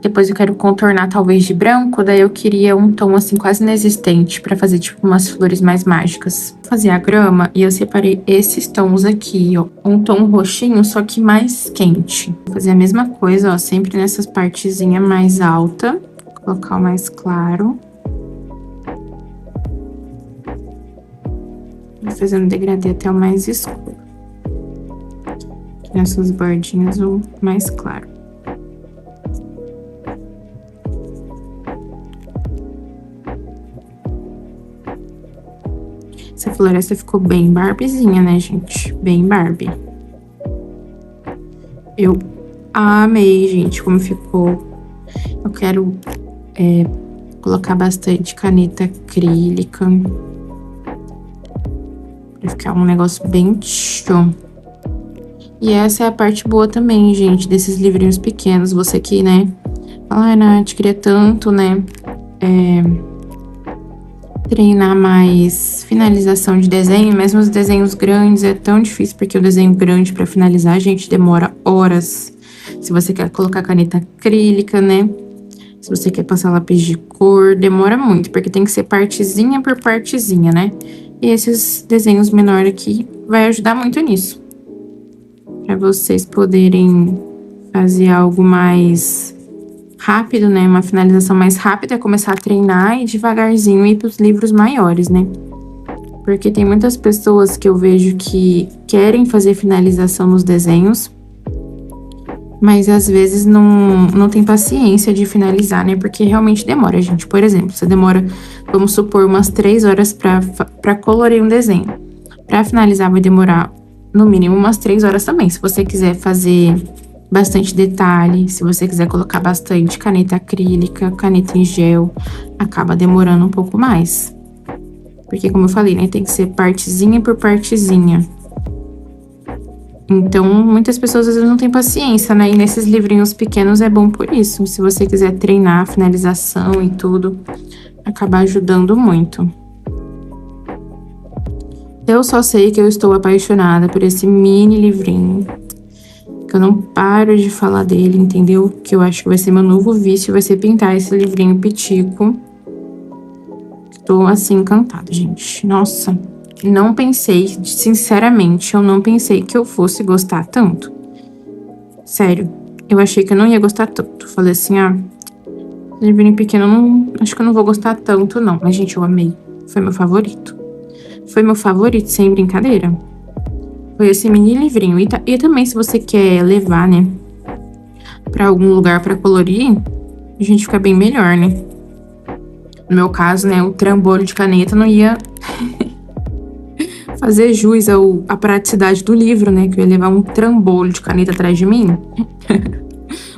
A: Depois eu quero contornar talvez de branco, daí eu queria um tom assim quase inexistente pra fazer tipo umas flores mais mágicas. Vou fazer a grama e eu separei esses tons aqui, ó. Um tom roxinho, só que mais quente. Vou fazer a mesma coisa, ó, sempre nessas partezinhas mais alta. Vou colocar o mais claro. Vou fazendo degradê até o mais escuro. Aqui nessas bordinhas o mais claro. Essa floresta ficou bem Barbiezinha, né, gente? Bem Barbie. Eu amei, gente, como ficou. Eu quero colocar bastante caneta acrílica. Pra ficar um negócio bem show. E essa é a parte boa também, gente, desses livrinhos pequenos. Você que, né? Ai, Nath, queria tanto, né? Treinar mais finalização de desenho, mesmo os desenhos grandes é tão difícil, porque o desenho grande pra finalizar, gente, demora horas. Se você quer colocar caneta acrílica, né? Se você quer passar lápis de cor, demora muito, porque tem que ser partezinha por partezinha, né? E esses desenhos menores aqui vai ajudar muito nisso. Pra vocês poderem fazer algo mais rápido, né? Uma finalização mais rápida, é começar a treinar e devagarzinho ir pros livros maiores, né? Porque tem muitas pessoas que eu vejo que querem fazer finalização nos desenhos, mas às vezes não tem paciência de finalizar, né? Porque realmente demora, gente. Por exemplo, você demora, vamos supor, umas 3 horas pra colorir um desenho. Pra finalizar vai demorar, no mínimo, umas 3 horas também. Se você quiser fazer bastante detalhe, se você quiser colocar bastante caneta acrílica, caneta em gel, acaba demorando um pouco mais. Porque, como eu falei, né? Tem que ser partezinha por partezinha. Então, muitas pessoas às vezes não têm paciência, né? E nesses livrinhos pequenos é bom por isso. Se você quiser treinar a finalização e tudo, acaba ajudando muito. Eu só sei que eu estou apaixonada por esse mini livrinho. que eu não paro de falar dele, entendeu? Que eu acho que vai ser meu novo vício, vai ser pintar esse livrinho Pitico. Tô, assim, encantada, gente. Nossa, não pensei, sinceramente, eu não pensei que eu fosse gostar tanto. Sério, eu achei que eu não ia gostar tanto. Falei assim, livrinho pequeno, acho que eu não vou gostar tanto, não. Mas, gente, eu amei. Foi meu favorito. Foi meu favorito, sem brincadeira. Foi esse mini livrinho. E também, se você quer levar, né, pra algum lugar pra colorir, a gente fica bem melhor, né? No meu caso, né, o trambolho de caneta não ia fazer jus à praticidade do livro, né? Que eu ia levar um trambolho de caneta atrás de mim.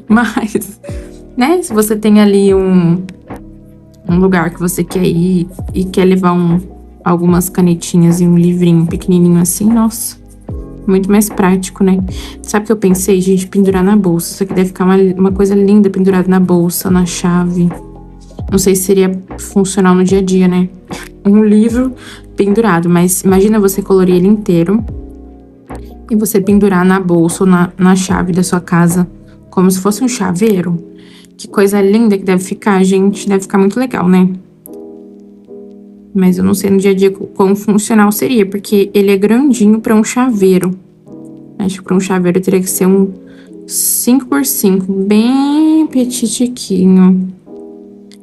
A: Mas, né, se você tem ali um lugar que você quer ir e quer levar algumas canetinhas e um livrinho pequenininho assim, nossa, muito mais prático, né? Sabe o que eu pensei, gente? Pendurar na bolsa. Isso aqui deve ficar uma coisa linda pendurada na bolsa, na chave. Não sei se seria funcional no dia a dia, né? Um livro pendurado, mas imagina você colorir ele inteiro e você pendurar na bolsa ou na chave da sua casa, como se fosse um chaveiro. Que coisa linda que deve ficar, gente. Deve ficar muito legal, né? Mas eu não sei no dia a dia quão funcional seria, porque ele é grandinho pra um chaveiro. Acho que pra um chaveiro teria que ser um 5x5, bem petitiquinho.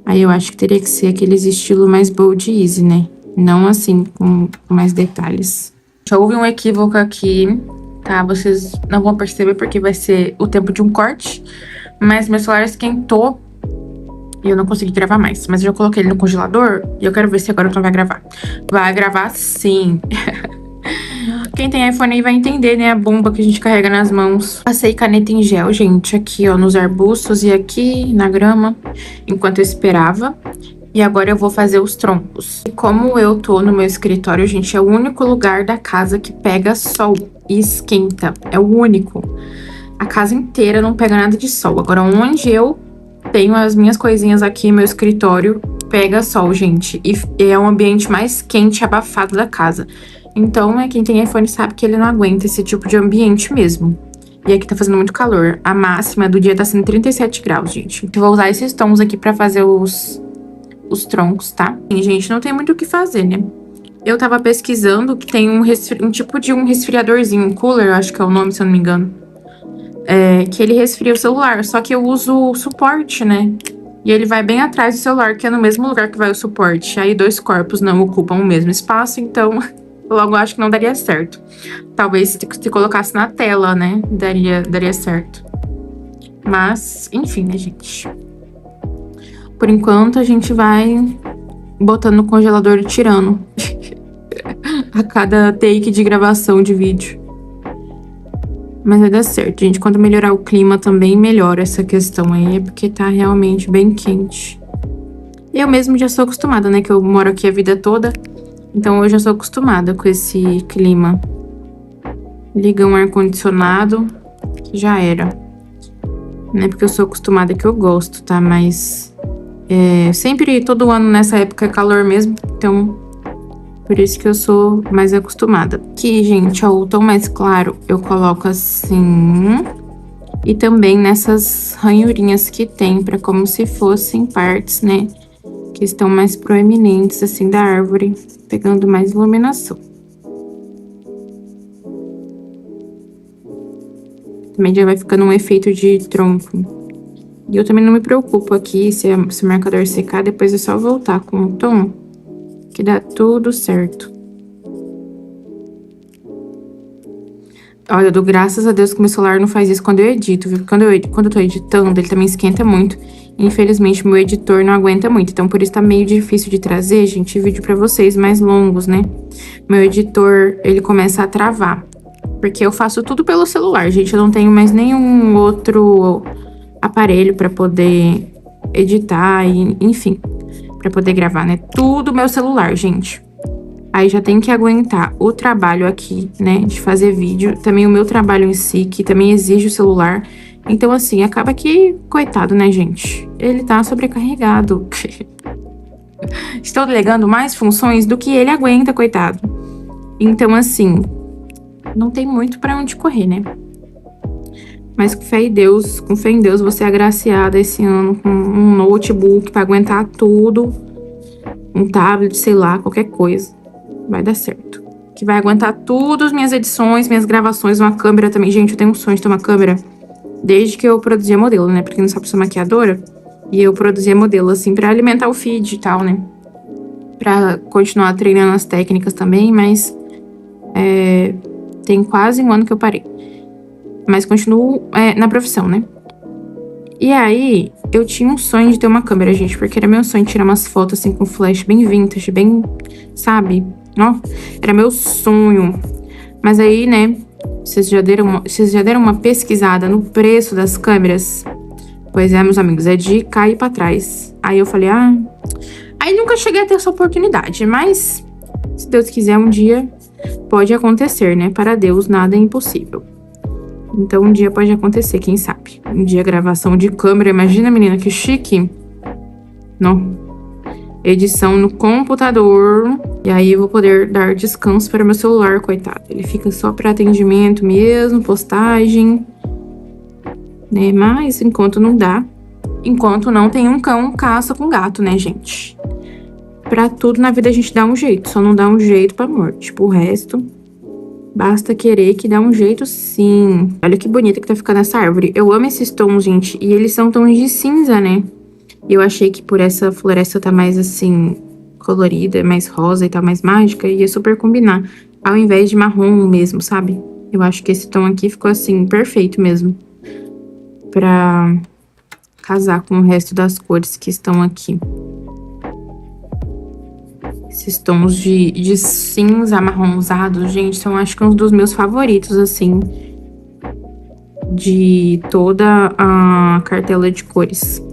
A: Aí eu acho que teria que ser aqueles estilo mais bold easy, né? Não assim, com mais detalhes. Já houve um equívoco aqui, tá? Vocês não vão perceber porque vai ser o tempo de um corte. Mas meu celular esquentou e eu não consegui gravar mais. Mas eu já coloquei ele no congelador e eu quero ver se agora não vai gravar. Vai gravar sim. Quem tem iPhone aí vai entender, né? A bomba que a gente carrega nas mãos. Passei caneta em gel, gente, aqui, ó, nos arbustos e aqui na grama, enquanto eu esperava. E agora eu vou fazer os troncos. E como eu tô no meu escritório, gente, é o único lugar da casa que pega sol e esquenta. É o único. A casa inteira não pega nada de sol. Agora, onde eu tenho as minhas coisinhas aqui, meu escritório, pega sol, gente. E é o ambiente mais quente e abafado da casa. Então, quem tem iPhone sabe que ele não aguenta esse tipo de ambiente mesmo. E aqui tá fazendo muito calor. A máxima do dia tá sendo 37 graus, gente. Então, eu vou usar esses tons aqui pra fazer os troncos, tá? E, gente, não tem muito o que fazer, né? Eu tava pesquisando que tem um tipo de um resfriadorzinho, um cooler, eu acho que é o nome, se eu não me engano. Que ele resfria o celular, só que eu uso o suporte, né? E ele vai bem atrás do celular, que é no mesmo lugar que vai o suporte. Aí 2 corpos não ocupam o mesmo espaço, então logo acho que não daria certo. Talvez se colocasse na tela, né? Daria certo. Mas, enfim, né, gente? Por enquanto, a gente vai botando no congelador e tirando a cada take de gravação de vídeo. Mas vai dar certo, gente. Quando melhorar o clima também melhora essa questão aí, porque tá realmente bem quente. Eu mesmo já sou acostumada, né? Que eu moro aqui a vida toda. Então eu já sou acostumada com esse clima. Liga um ar-condicionado, que já era. Não é porque eu sou acostumada que eu gosto, tá? Mas sempre, todo ano nessa época é calor mesmo. Então, por isso que eu sou mais acostumada. Aqui, gente, ó, o tom mais claro eu coloco assim. E também nessas ranhurinhas que tem, pra como se fossem partes, né? Que estão mais proeminentes, assim, da árvore, pegando mais iluminação. Também já vai ficando um efeito de tronco. E eu também não me preocupo aqui se o marcador secar, depois é só voltar com o tom, que dá tudo certo. Olha, eu dou graças a Deus que meu celular não faz isso quando eu edito, viu? Quando eu tô editando, ele também esquenta muito. Infelizmente, meu editor não aguenta muito. Então, por isso tá meio difícil de trazer, gente, vídeo pra vocês mais longos, né? Meu editor, ele começa a travar. Porque eu faço tudo pelo celular, gente. Eu não tenho mais nenhum outro aparelho pra poder editar, enfim, pra poder gravar, né? Tudo meu celular, gente. Aí já tem que aguentar o trabalho aqui, né, de fazer vídeo. Também o meu trabalho em si, que também exige o celular. Então, assim, acaba que, coitado, né, gente? Ele tá sobrecarregado. Estou delegando mais funções do que ele aguenta, coitado. Então, assim, não tem muito pra onde correr, né? Mas com fé em Deus, você é agraciada esse ano com um notebook pra aguentar tudo. Um tablet, sei lá, qualquer coisa. Vai dar certo. Que vai aguentar tudo, as minhas edições, minhas gravações, uma câmera também. Gente, eu tenho um sonho de ter uma câmera desde que eu produzia modelo, né? Porque não sabe, eu sou maquiadora. E eu produzia modelo, assim, pra alimentar o feed e tal, né? Pra continuar treinando as técnicas também, mas tem quase um ano que eu parei. Mas continuo na profissão, né? E aí, eu tinha um sonho de ter uma câmera, gente, porque era meu sonho tirar umas fotos assim com flash bem vintage, bem, sabe? Ó, era meu sonho. Mas aí, né, vocês já deram uma pesquisada no preço das câmeras? Pois é, meus amigos, é de cair pra trás. Aí eu falei, aí nunca cheguei a ter essa oportunidade, mas se Deus quiser um dia pode acontecer, né? Para Deus nada é impossível. Então um dia pode acontecer, quem sabe? Um dia gravação de câmera, imagina, menina, que chique. Não. Edição no computador. E aí eu vou poder dar descanso para meu celular, coitado. Ele fica só para atendimento mesmo, postagem, né? Mas enquanto não dá, enquanto não tem um cão, caça com gato, né, gente? Pra tudo na vida a gente dá um jeito, só não dá um jeito pra morte. Tipo, o resto, basta querer que dá um jeito sim. Olha que bonita que tá ficando essa árvore. Eu amo esses tons, gente, e eles são tons de cinza, né? E eu achei que por essa floresta tá mais assim, colorida, mais rosa e tal, mais mágica, ia super combinar. Ao invés de marrom mesmo, sabe? Eu acho que esse tom aqui ficou assim, perfeito mesmo. Pra casar com o resto das cores que estão aqui. Esses tons de cinza amarronzados, gente, são acho que um dos meus favoritos, assim, de toda a cartela de cores.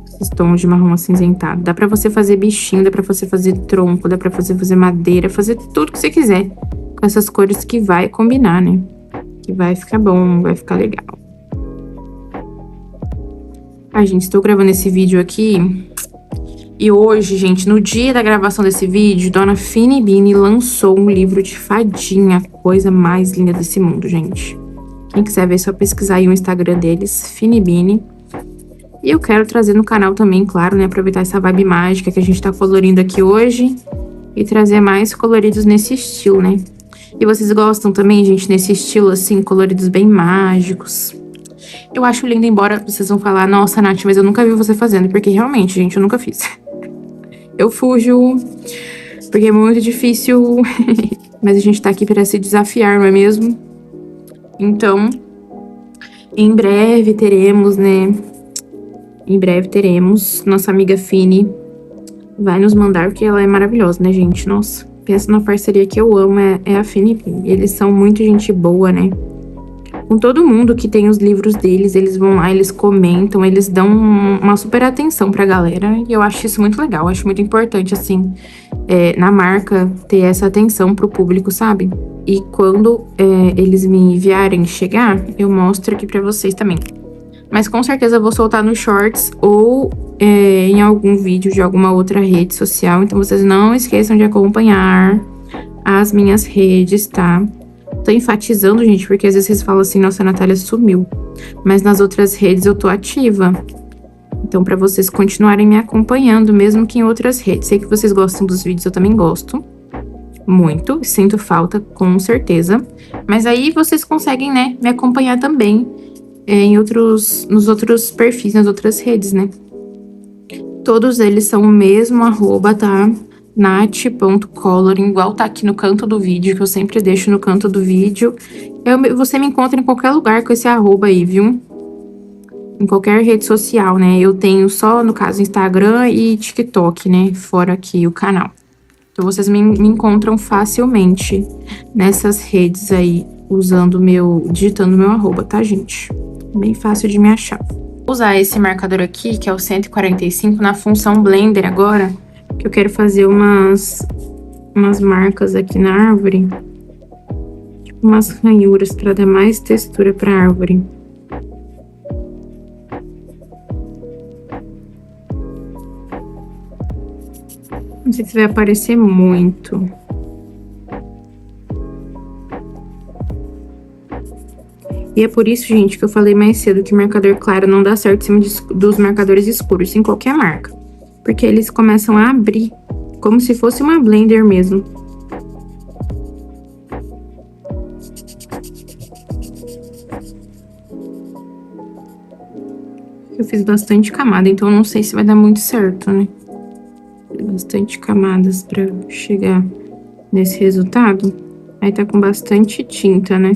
A: Esses tons de marrom acinzentado. Dá pra você fazer bichinho, dá pra você fazer tronco, dá pra você fazer madeira, fazer tudo que você quiser. Com essas cores que vai combinar, né? Que vai ficar bom, vai ficar legal. Gente, estou gravando esse vídeo aqui. E hoje, gente, no dia da gravação desse vídeo, Dona Finibini lançou um livro de fadinha. Coisa mais linda desse mundo, gente. Quem quiser ver, é só pesquisar aí o Instagram deles, Finibini. E eu quero trazer no canal também, claro, né? Aproveitar essa vibe mágica que a gente tá colorindo aqui hoje. E trazer mais coloridos nesse estilo, né? E vocês gostam também, gente, nesse estilo, assim, coloridos bem mágicos. Eu acho lindo, embora vocês vão falar, nossa, Nath, mas eu nunca vi você fazendo. Porque realmente, gente, eu nunca fiz. Eu fujo, porque é muito difícil. Mas a gente tá aqui pra se desafiar, não é mesmo? Então, em breve teremos, né? Em breve teremos. Nossa amiga Fini vai nos mandar, porque ela é maravilhosa, né, gente? Nossa, pensa numa parceria que eu amo, é a Fini. Eles são muito gente boa, né? Com todo mundo que tem os livros deles, eles vão lá, eles comentam, eles dão uma super atenção pra galera. E eu acho isso muito legal, eu acho muito importante, assim, na marca, ter essa atenção pro público, sabe? E quando eles me enviarem chegar, eu mostro aqui pra vocês também. Mas com certeza eu vou soltar no Shorts ou em algum vídeo de alguma outra rede social. Então vocês não esqueçam de acompanhar as minhas redes, tá? Tô enfatizando, gente, porque às vezes vocês falam assim, nossa, a Natália sumiu. Mas nas outras redes eu tô ativa. Então, pra vocês continuarem me acompanhando, mesmo que em outras redes. Sei que vocês gostam dos vídeos, eu também gosto. Muito, sinto falta, com certeza. Mas aí vocês conseguem, né, me acompanhar também nos outros perfis, nas outras redes, né? Todos eles são o mesmo @, tá? Nath.coloring, igual tá aqui no canto do vídeo, que eu sempre deixo no canto do vídeo. Você me encontra em qualquer lugar com esse @ aí, viu? Em qualquer rede social, né? Eu tenho só, no caso, Instagram e TikTok, né? Fora aqui o canal. Então, vocês me encontram facilmente nessas redes aí, digitando meu @, tá, gente? Bem fácil de me achar. Vou usar esse marcador aqui, que é o 145, na função Blender agora, que eu quero fazer umas marcas aqui na árvore, tipo umas ranhuras para dar mais textura para a árvore. Não sei se vai aparecer muito. E é por isso, gente, que eu falei mais cedo que marcador claro não dá certo em cima dos marcadores escuros, em qualquer marca. Porque eles começam a abrir, como se fosse uma blender mesmo. Eu fiz bastante camada, então não sei se vai dar muito certo, né? Bastante camadas pra chegar nesse resultado. Aí tá com bastante tinta, né?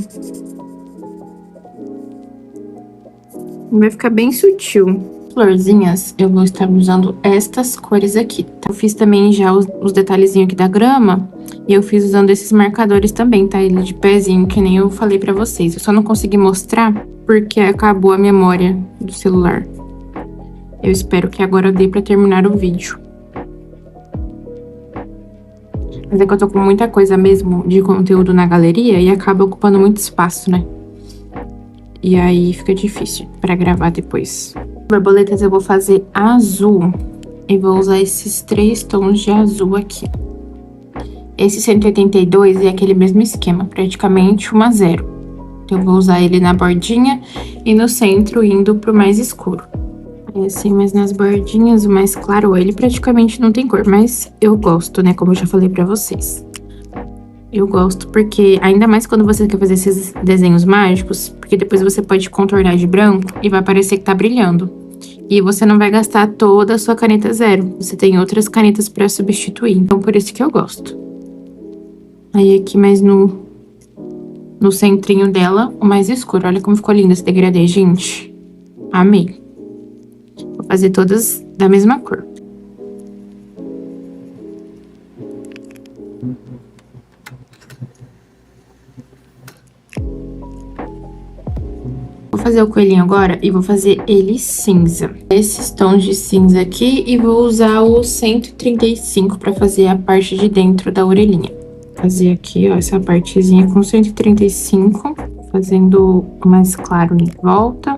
A: Vai ficar bem sutil. Florzinhas, eu vou estar usando estas cores aqui, tá? Eu fiz também já os detalhezinhos aqui da grama. E eu fiz usando esses marcadores também, tá? Ele de pezinho, que nem eu falei pra vocês. Eu só não consegui mostrar porque acabou a memória do celular. Eu espero que agora dê pra terminar o vídeo. Mas é que eu tô com muita coisa mesmo de conteúdo na galeria e acaba ocupando muito espaço, né? E aí fica difícil pra gravar depois. Borboletas eu vou fazer azul. E vou usar esses 3 tons de azul aqui. Esse 182 é aquele mesmo esquema, praticamente 1 a 0. Então, eu vou usar ele na bordinha e no centro indo pro mais escuro. Aí, assim, mas nas bordinhas, o mais claro, ele praticamente não tem cor, mas eu gosto, né? Como eu já falei pra vocês. Eu gosto porque, ainda mais quando você quer fazer esses desenhos mágicos, porque depois você pode contornar de branco e vai parecer que tá brilhando. E você não vai gastar toda a sua caneta zero, você tem outras canetas pra substituir, então por isso que eu gosto. Aí aqui mais no centrinho dela, o mais escuro. Olha como ficou lindo esse degradê, gente. Amei. Vou fazer todas da mesma cor. Vou fazer o coelhinho agora e vou fazer ele cinza. Esses tons de cinza aqui e vou usar o 135 pra fazer a parte de dentro da orelhinha. Fazer aqui, ó, essa partezinha com 135, fazendo o mais claro em volta,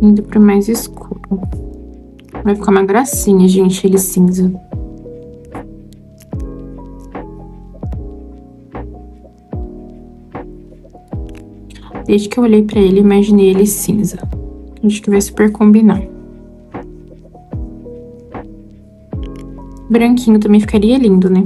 A: indo pro mais escuro. Vai ficar uma gracinha, gente, ele cinza. Desde que eu olhei pra ele, imaginei ele cinza. Acho que vai super combinar. Branquinho também ficaria lindo, né?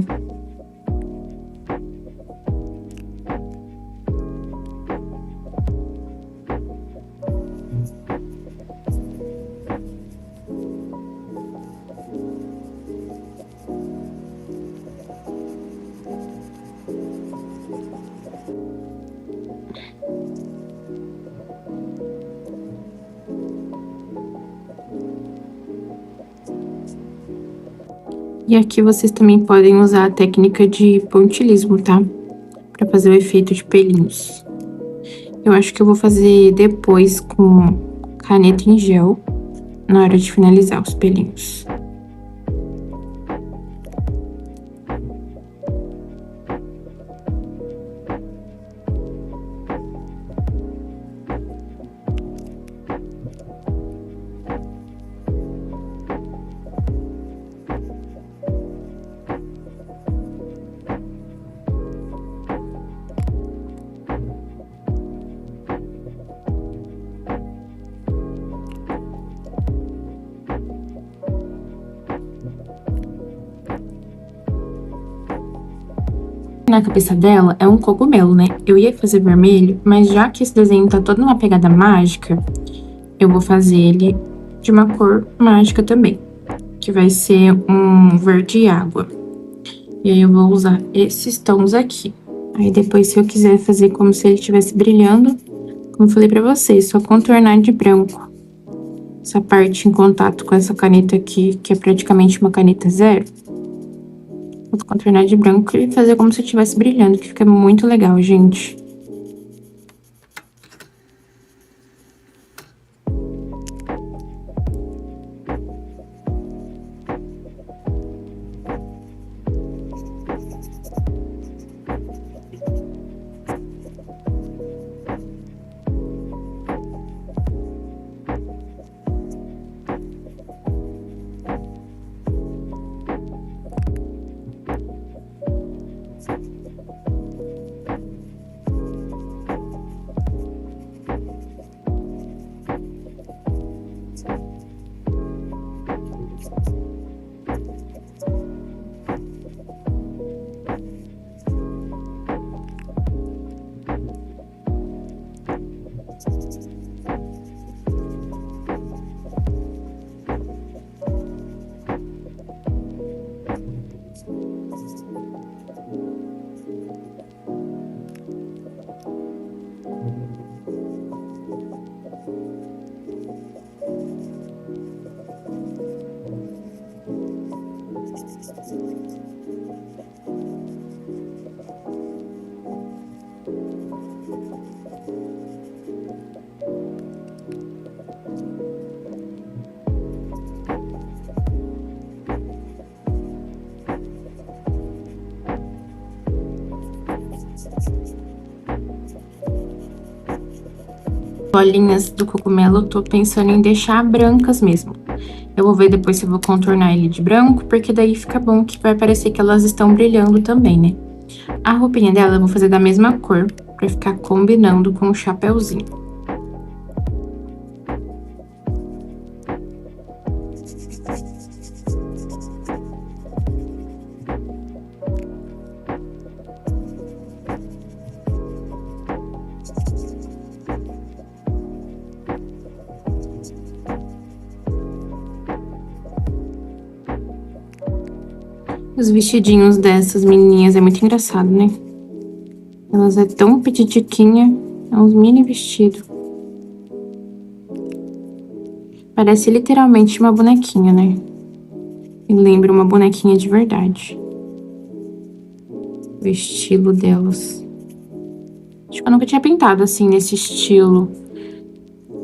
A: E aqui vocês também podem usar a técnica de pontilhismo, tá? Pra fazer o efeito de pelinhos. Eu acho que eu vou fazer depois com caneta em gel, na hora de finalizar os pelinhos. Na cabeça dela é um cogumelo, né? Eu ia fazer vermelho, mas já que esse desenho tá todo numa pegada mágica, eu vou fazer ele de uma cor mágica também, que vai ser um verde água. E aí eu vou usar esses tons aqui. Aí depois, se eu quiser fazer como se ele estivesse brilhando, como eu falei pra vocês, só contornar de branco. Essa parte em contato com essa caneta aqui, que é praticamente uma caneta zero. Vou contornar de branco e fazer como se estivesse brilhando, que fica muito legal, gente. Bolinhas do cogumelo eu tô pensando em deixar brancas mesmo. Eu vou ver depois se eu vou contornar ele de branco, porque daí fica bom que vai parecer que elas estão brilhando também, né? A roupinha dela eu vou fazer da mesma cor, pra ficar combinando com o chapéuzinho. Os vestidinhos dessas menininhas é muito engraçado, né? Elas é tão petitiquinha, é uns mini vestidos. Parece literalmente uma bonequinha, né? E lembra uma bonequinha de verdade. O estilo delas. Acho que eu nunca tinha pintado assim, nesse estilo.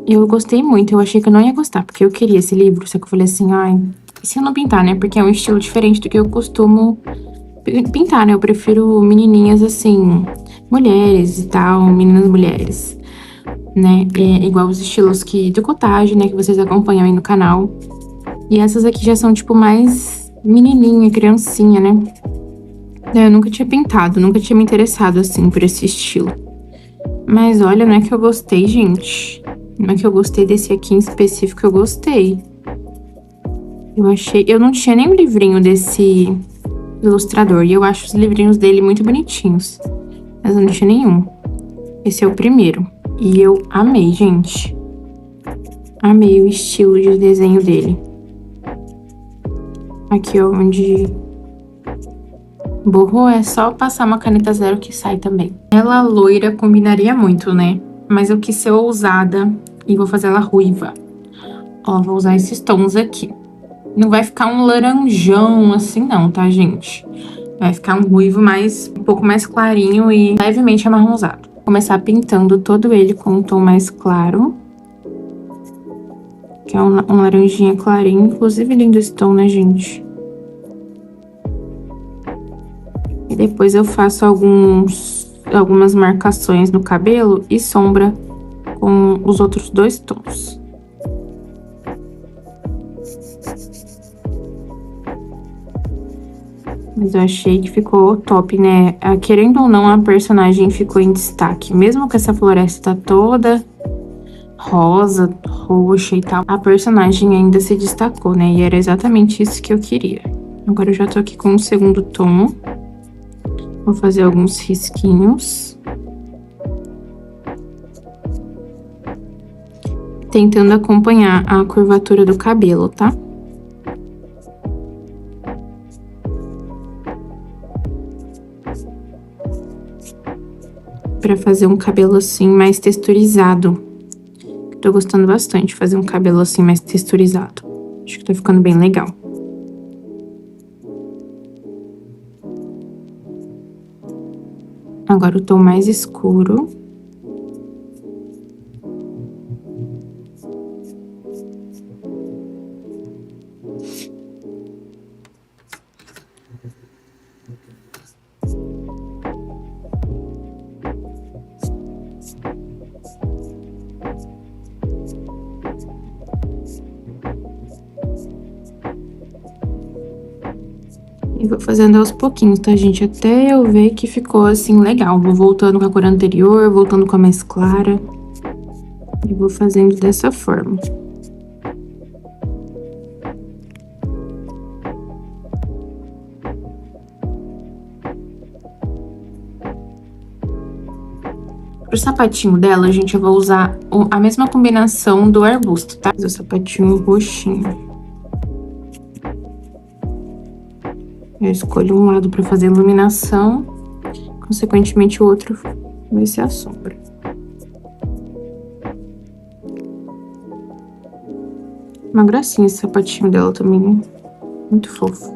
A: E eu gostei muito, eu achei que eu não ia gostar, porque eu queria esse livro, só que eu falei assim, ai, e se eu não pintar, né? Porque é um estilo diferente do que eu costumo pintar, né? Eu prefiro menininhas assim, mulheres e tal, meninas mulheres, né? É igual os estilos de cottage, né? Que vocês acompanham aí no canal. E essas aqui já são, tipo, mais menininha, criancinha, né? Eu nunca tinha pintado, nunca tinha me interessado, assim, por esse estilo. Mas olha, não é que eu gostei, gente. Não é que eu gostei desse aqui em específico, eu gostei. Eu não tinha nem um livrinho desse ilustrador. E eu acho os livrinhos dele muito bonitinhos. Mas eu não tinha nenhum. Esse é o primeiro. E eu amei, gente. Amei o estilo de desenho dele. Aqui, ó, onde borrou, é só passar uma caneta zero que sai também. Ela loira combinaria muito, né? Mas eu quis ser ousada e vou fazer ela ruiva. Ó, vou usar esses tons aqui. Não vai ficar um laranjão assim não, tá, gente? Vai ficar um ruivo um pouco mais clarinho e levemente amarronzado. Vou começar pintando todo ele com um tom mais claro. Que é um laranjinha clarinho. Inclusive, lindo esse tom, né, gente? E depois eu faço algumas marcações no cabelo e sombra com os outros dois tons. Mas eu achei que ficou top, né? Querendo ou não, a personagem ficou em destaque. Mesmo que essa floresta toda rosa, roxa e tal, a personagem ainda se destacou, né? E era exatamente isso que eu queria. Agora eu já tô aqui com o segundo tom. Vou fazer alguns risquinhos. Tentando acompanhar a curvatura do cabelo, tá? Pra fazer um cabelo assim mais texturizado. Tô gostando bastante de fazer um cabelo assim mais texturizado. Acho que tá ficando bem legal. Agora o tom mais escuro. E vou fazendo aos pouquinhos, tá, gente? Até eu ver que ficou, assim, legal. Vou voltando com a cor anterior, voltando com a mais clara. E vou fazendo dessa forma. Pro sapatinho dela, gente, eu vou usar a mesma combinação do arbusto, tá? O sapatinho roxinho. Eu escolho um lado pra fazer a iluminação, consequentemente o outro vai ser a sombra. Uma gracinha esse sapatinho dela também, né? Muito fofo.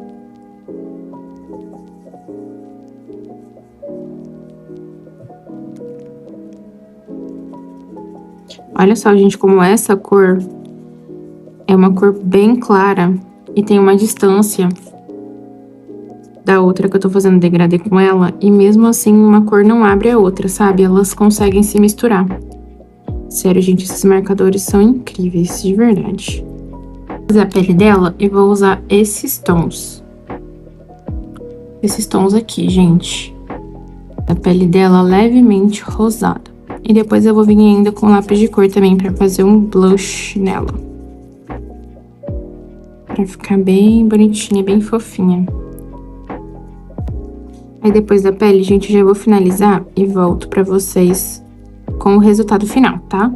A: Olha só, gente, como essa cor é uma cor bem clara e tem uma distância da outra que eu tô fazendo degradê com ela, e mesmo assim uma cor não abre a outra, sabe? Elas conseguem se misturar. Sério, gente, esses marcadores são incríveis, de verdade. Vou fazer a pele dela e vou usar esses tons. Esses tons aqui, gente. A pele dela levemente rosada. E depois eu vou vir ainda com lápis de cor também pra fazer um blush nela. Pra ficar bem bonitinha, bem fofinha. Aí depois da pele, gente, já vou finalizar e volto pra vocês com o resultado final, tá?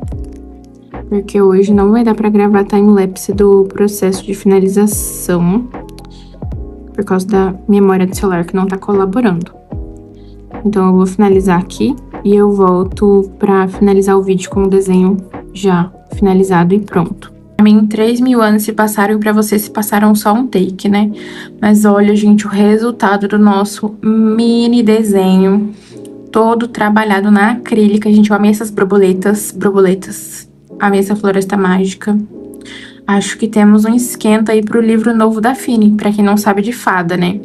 A: Porque hoje não vai dar pra gravar time-lapse do processo de finalização. Por causa da memória do celular que não tá colaborando. Então eu vou finalizar aqui e eu volto pra finalizar o vídeo com o desenho já finalizado e pronto. Pra mim, 3.000 anos se passaram e pra vocês se passaram só um take, né? Mas olha, gente, o resultado do nosso mini desenho, todo trabalhado na acrílica. Gente, eu amei essas borboletas. Amei essa floresta mágica. Acho que temos um esquenta aí pro livro novo da Fini, pra quem não sabe de fada, né?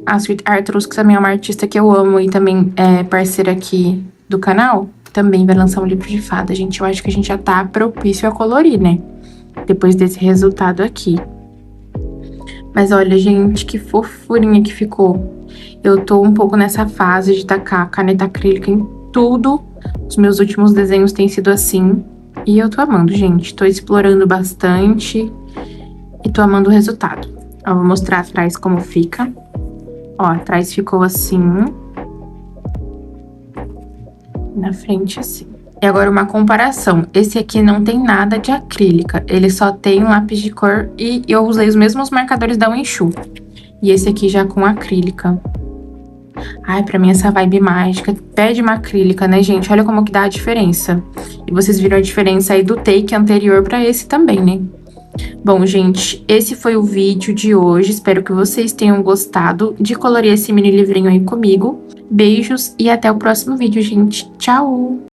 A: A Sweet Artrus, que também é uma artista que eu amo e também é parceira aqui do canal, também vai lançar um livro de fada, gente. Eu acho que a gente já tá propício a colorir, né? Depois desse resultado aqui. Mas olha, gente, que fofurinha que ficou. Eu tô um pouco nessa fase de tacar caneta acrílica em tudo. Os meus últimos desenhos têm sido assim. E eu tô amando, gente. Tô explorando bastante. E tô amando o resultado. Ó, vou mostrar atrás como fica. Ó, atrás ficou assim. Na frente assim. E agora uma comparação. Esse aqui não tem nada de acrílica. Ele só tem um lápis de cor e eu usei os mesmos marcadores da Wenshu. E esse aqui já com acrílica. Ai, pra mim essa vibe mágica pede uma acrílica, né, gente? Olha como que dá a diferença. E vocês viram a diferença aí do take anterior pra esse também, né? Bom, gente, esse foi o vídeo de hoje. Espero que vocês tenham gostado de colorir esse mini livrinho aí comigo. Beijos e até o próximo vídeo, gente. Tchau!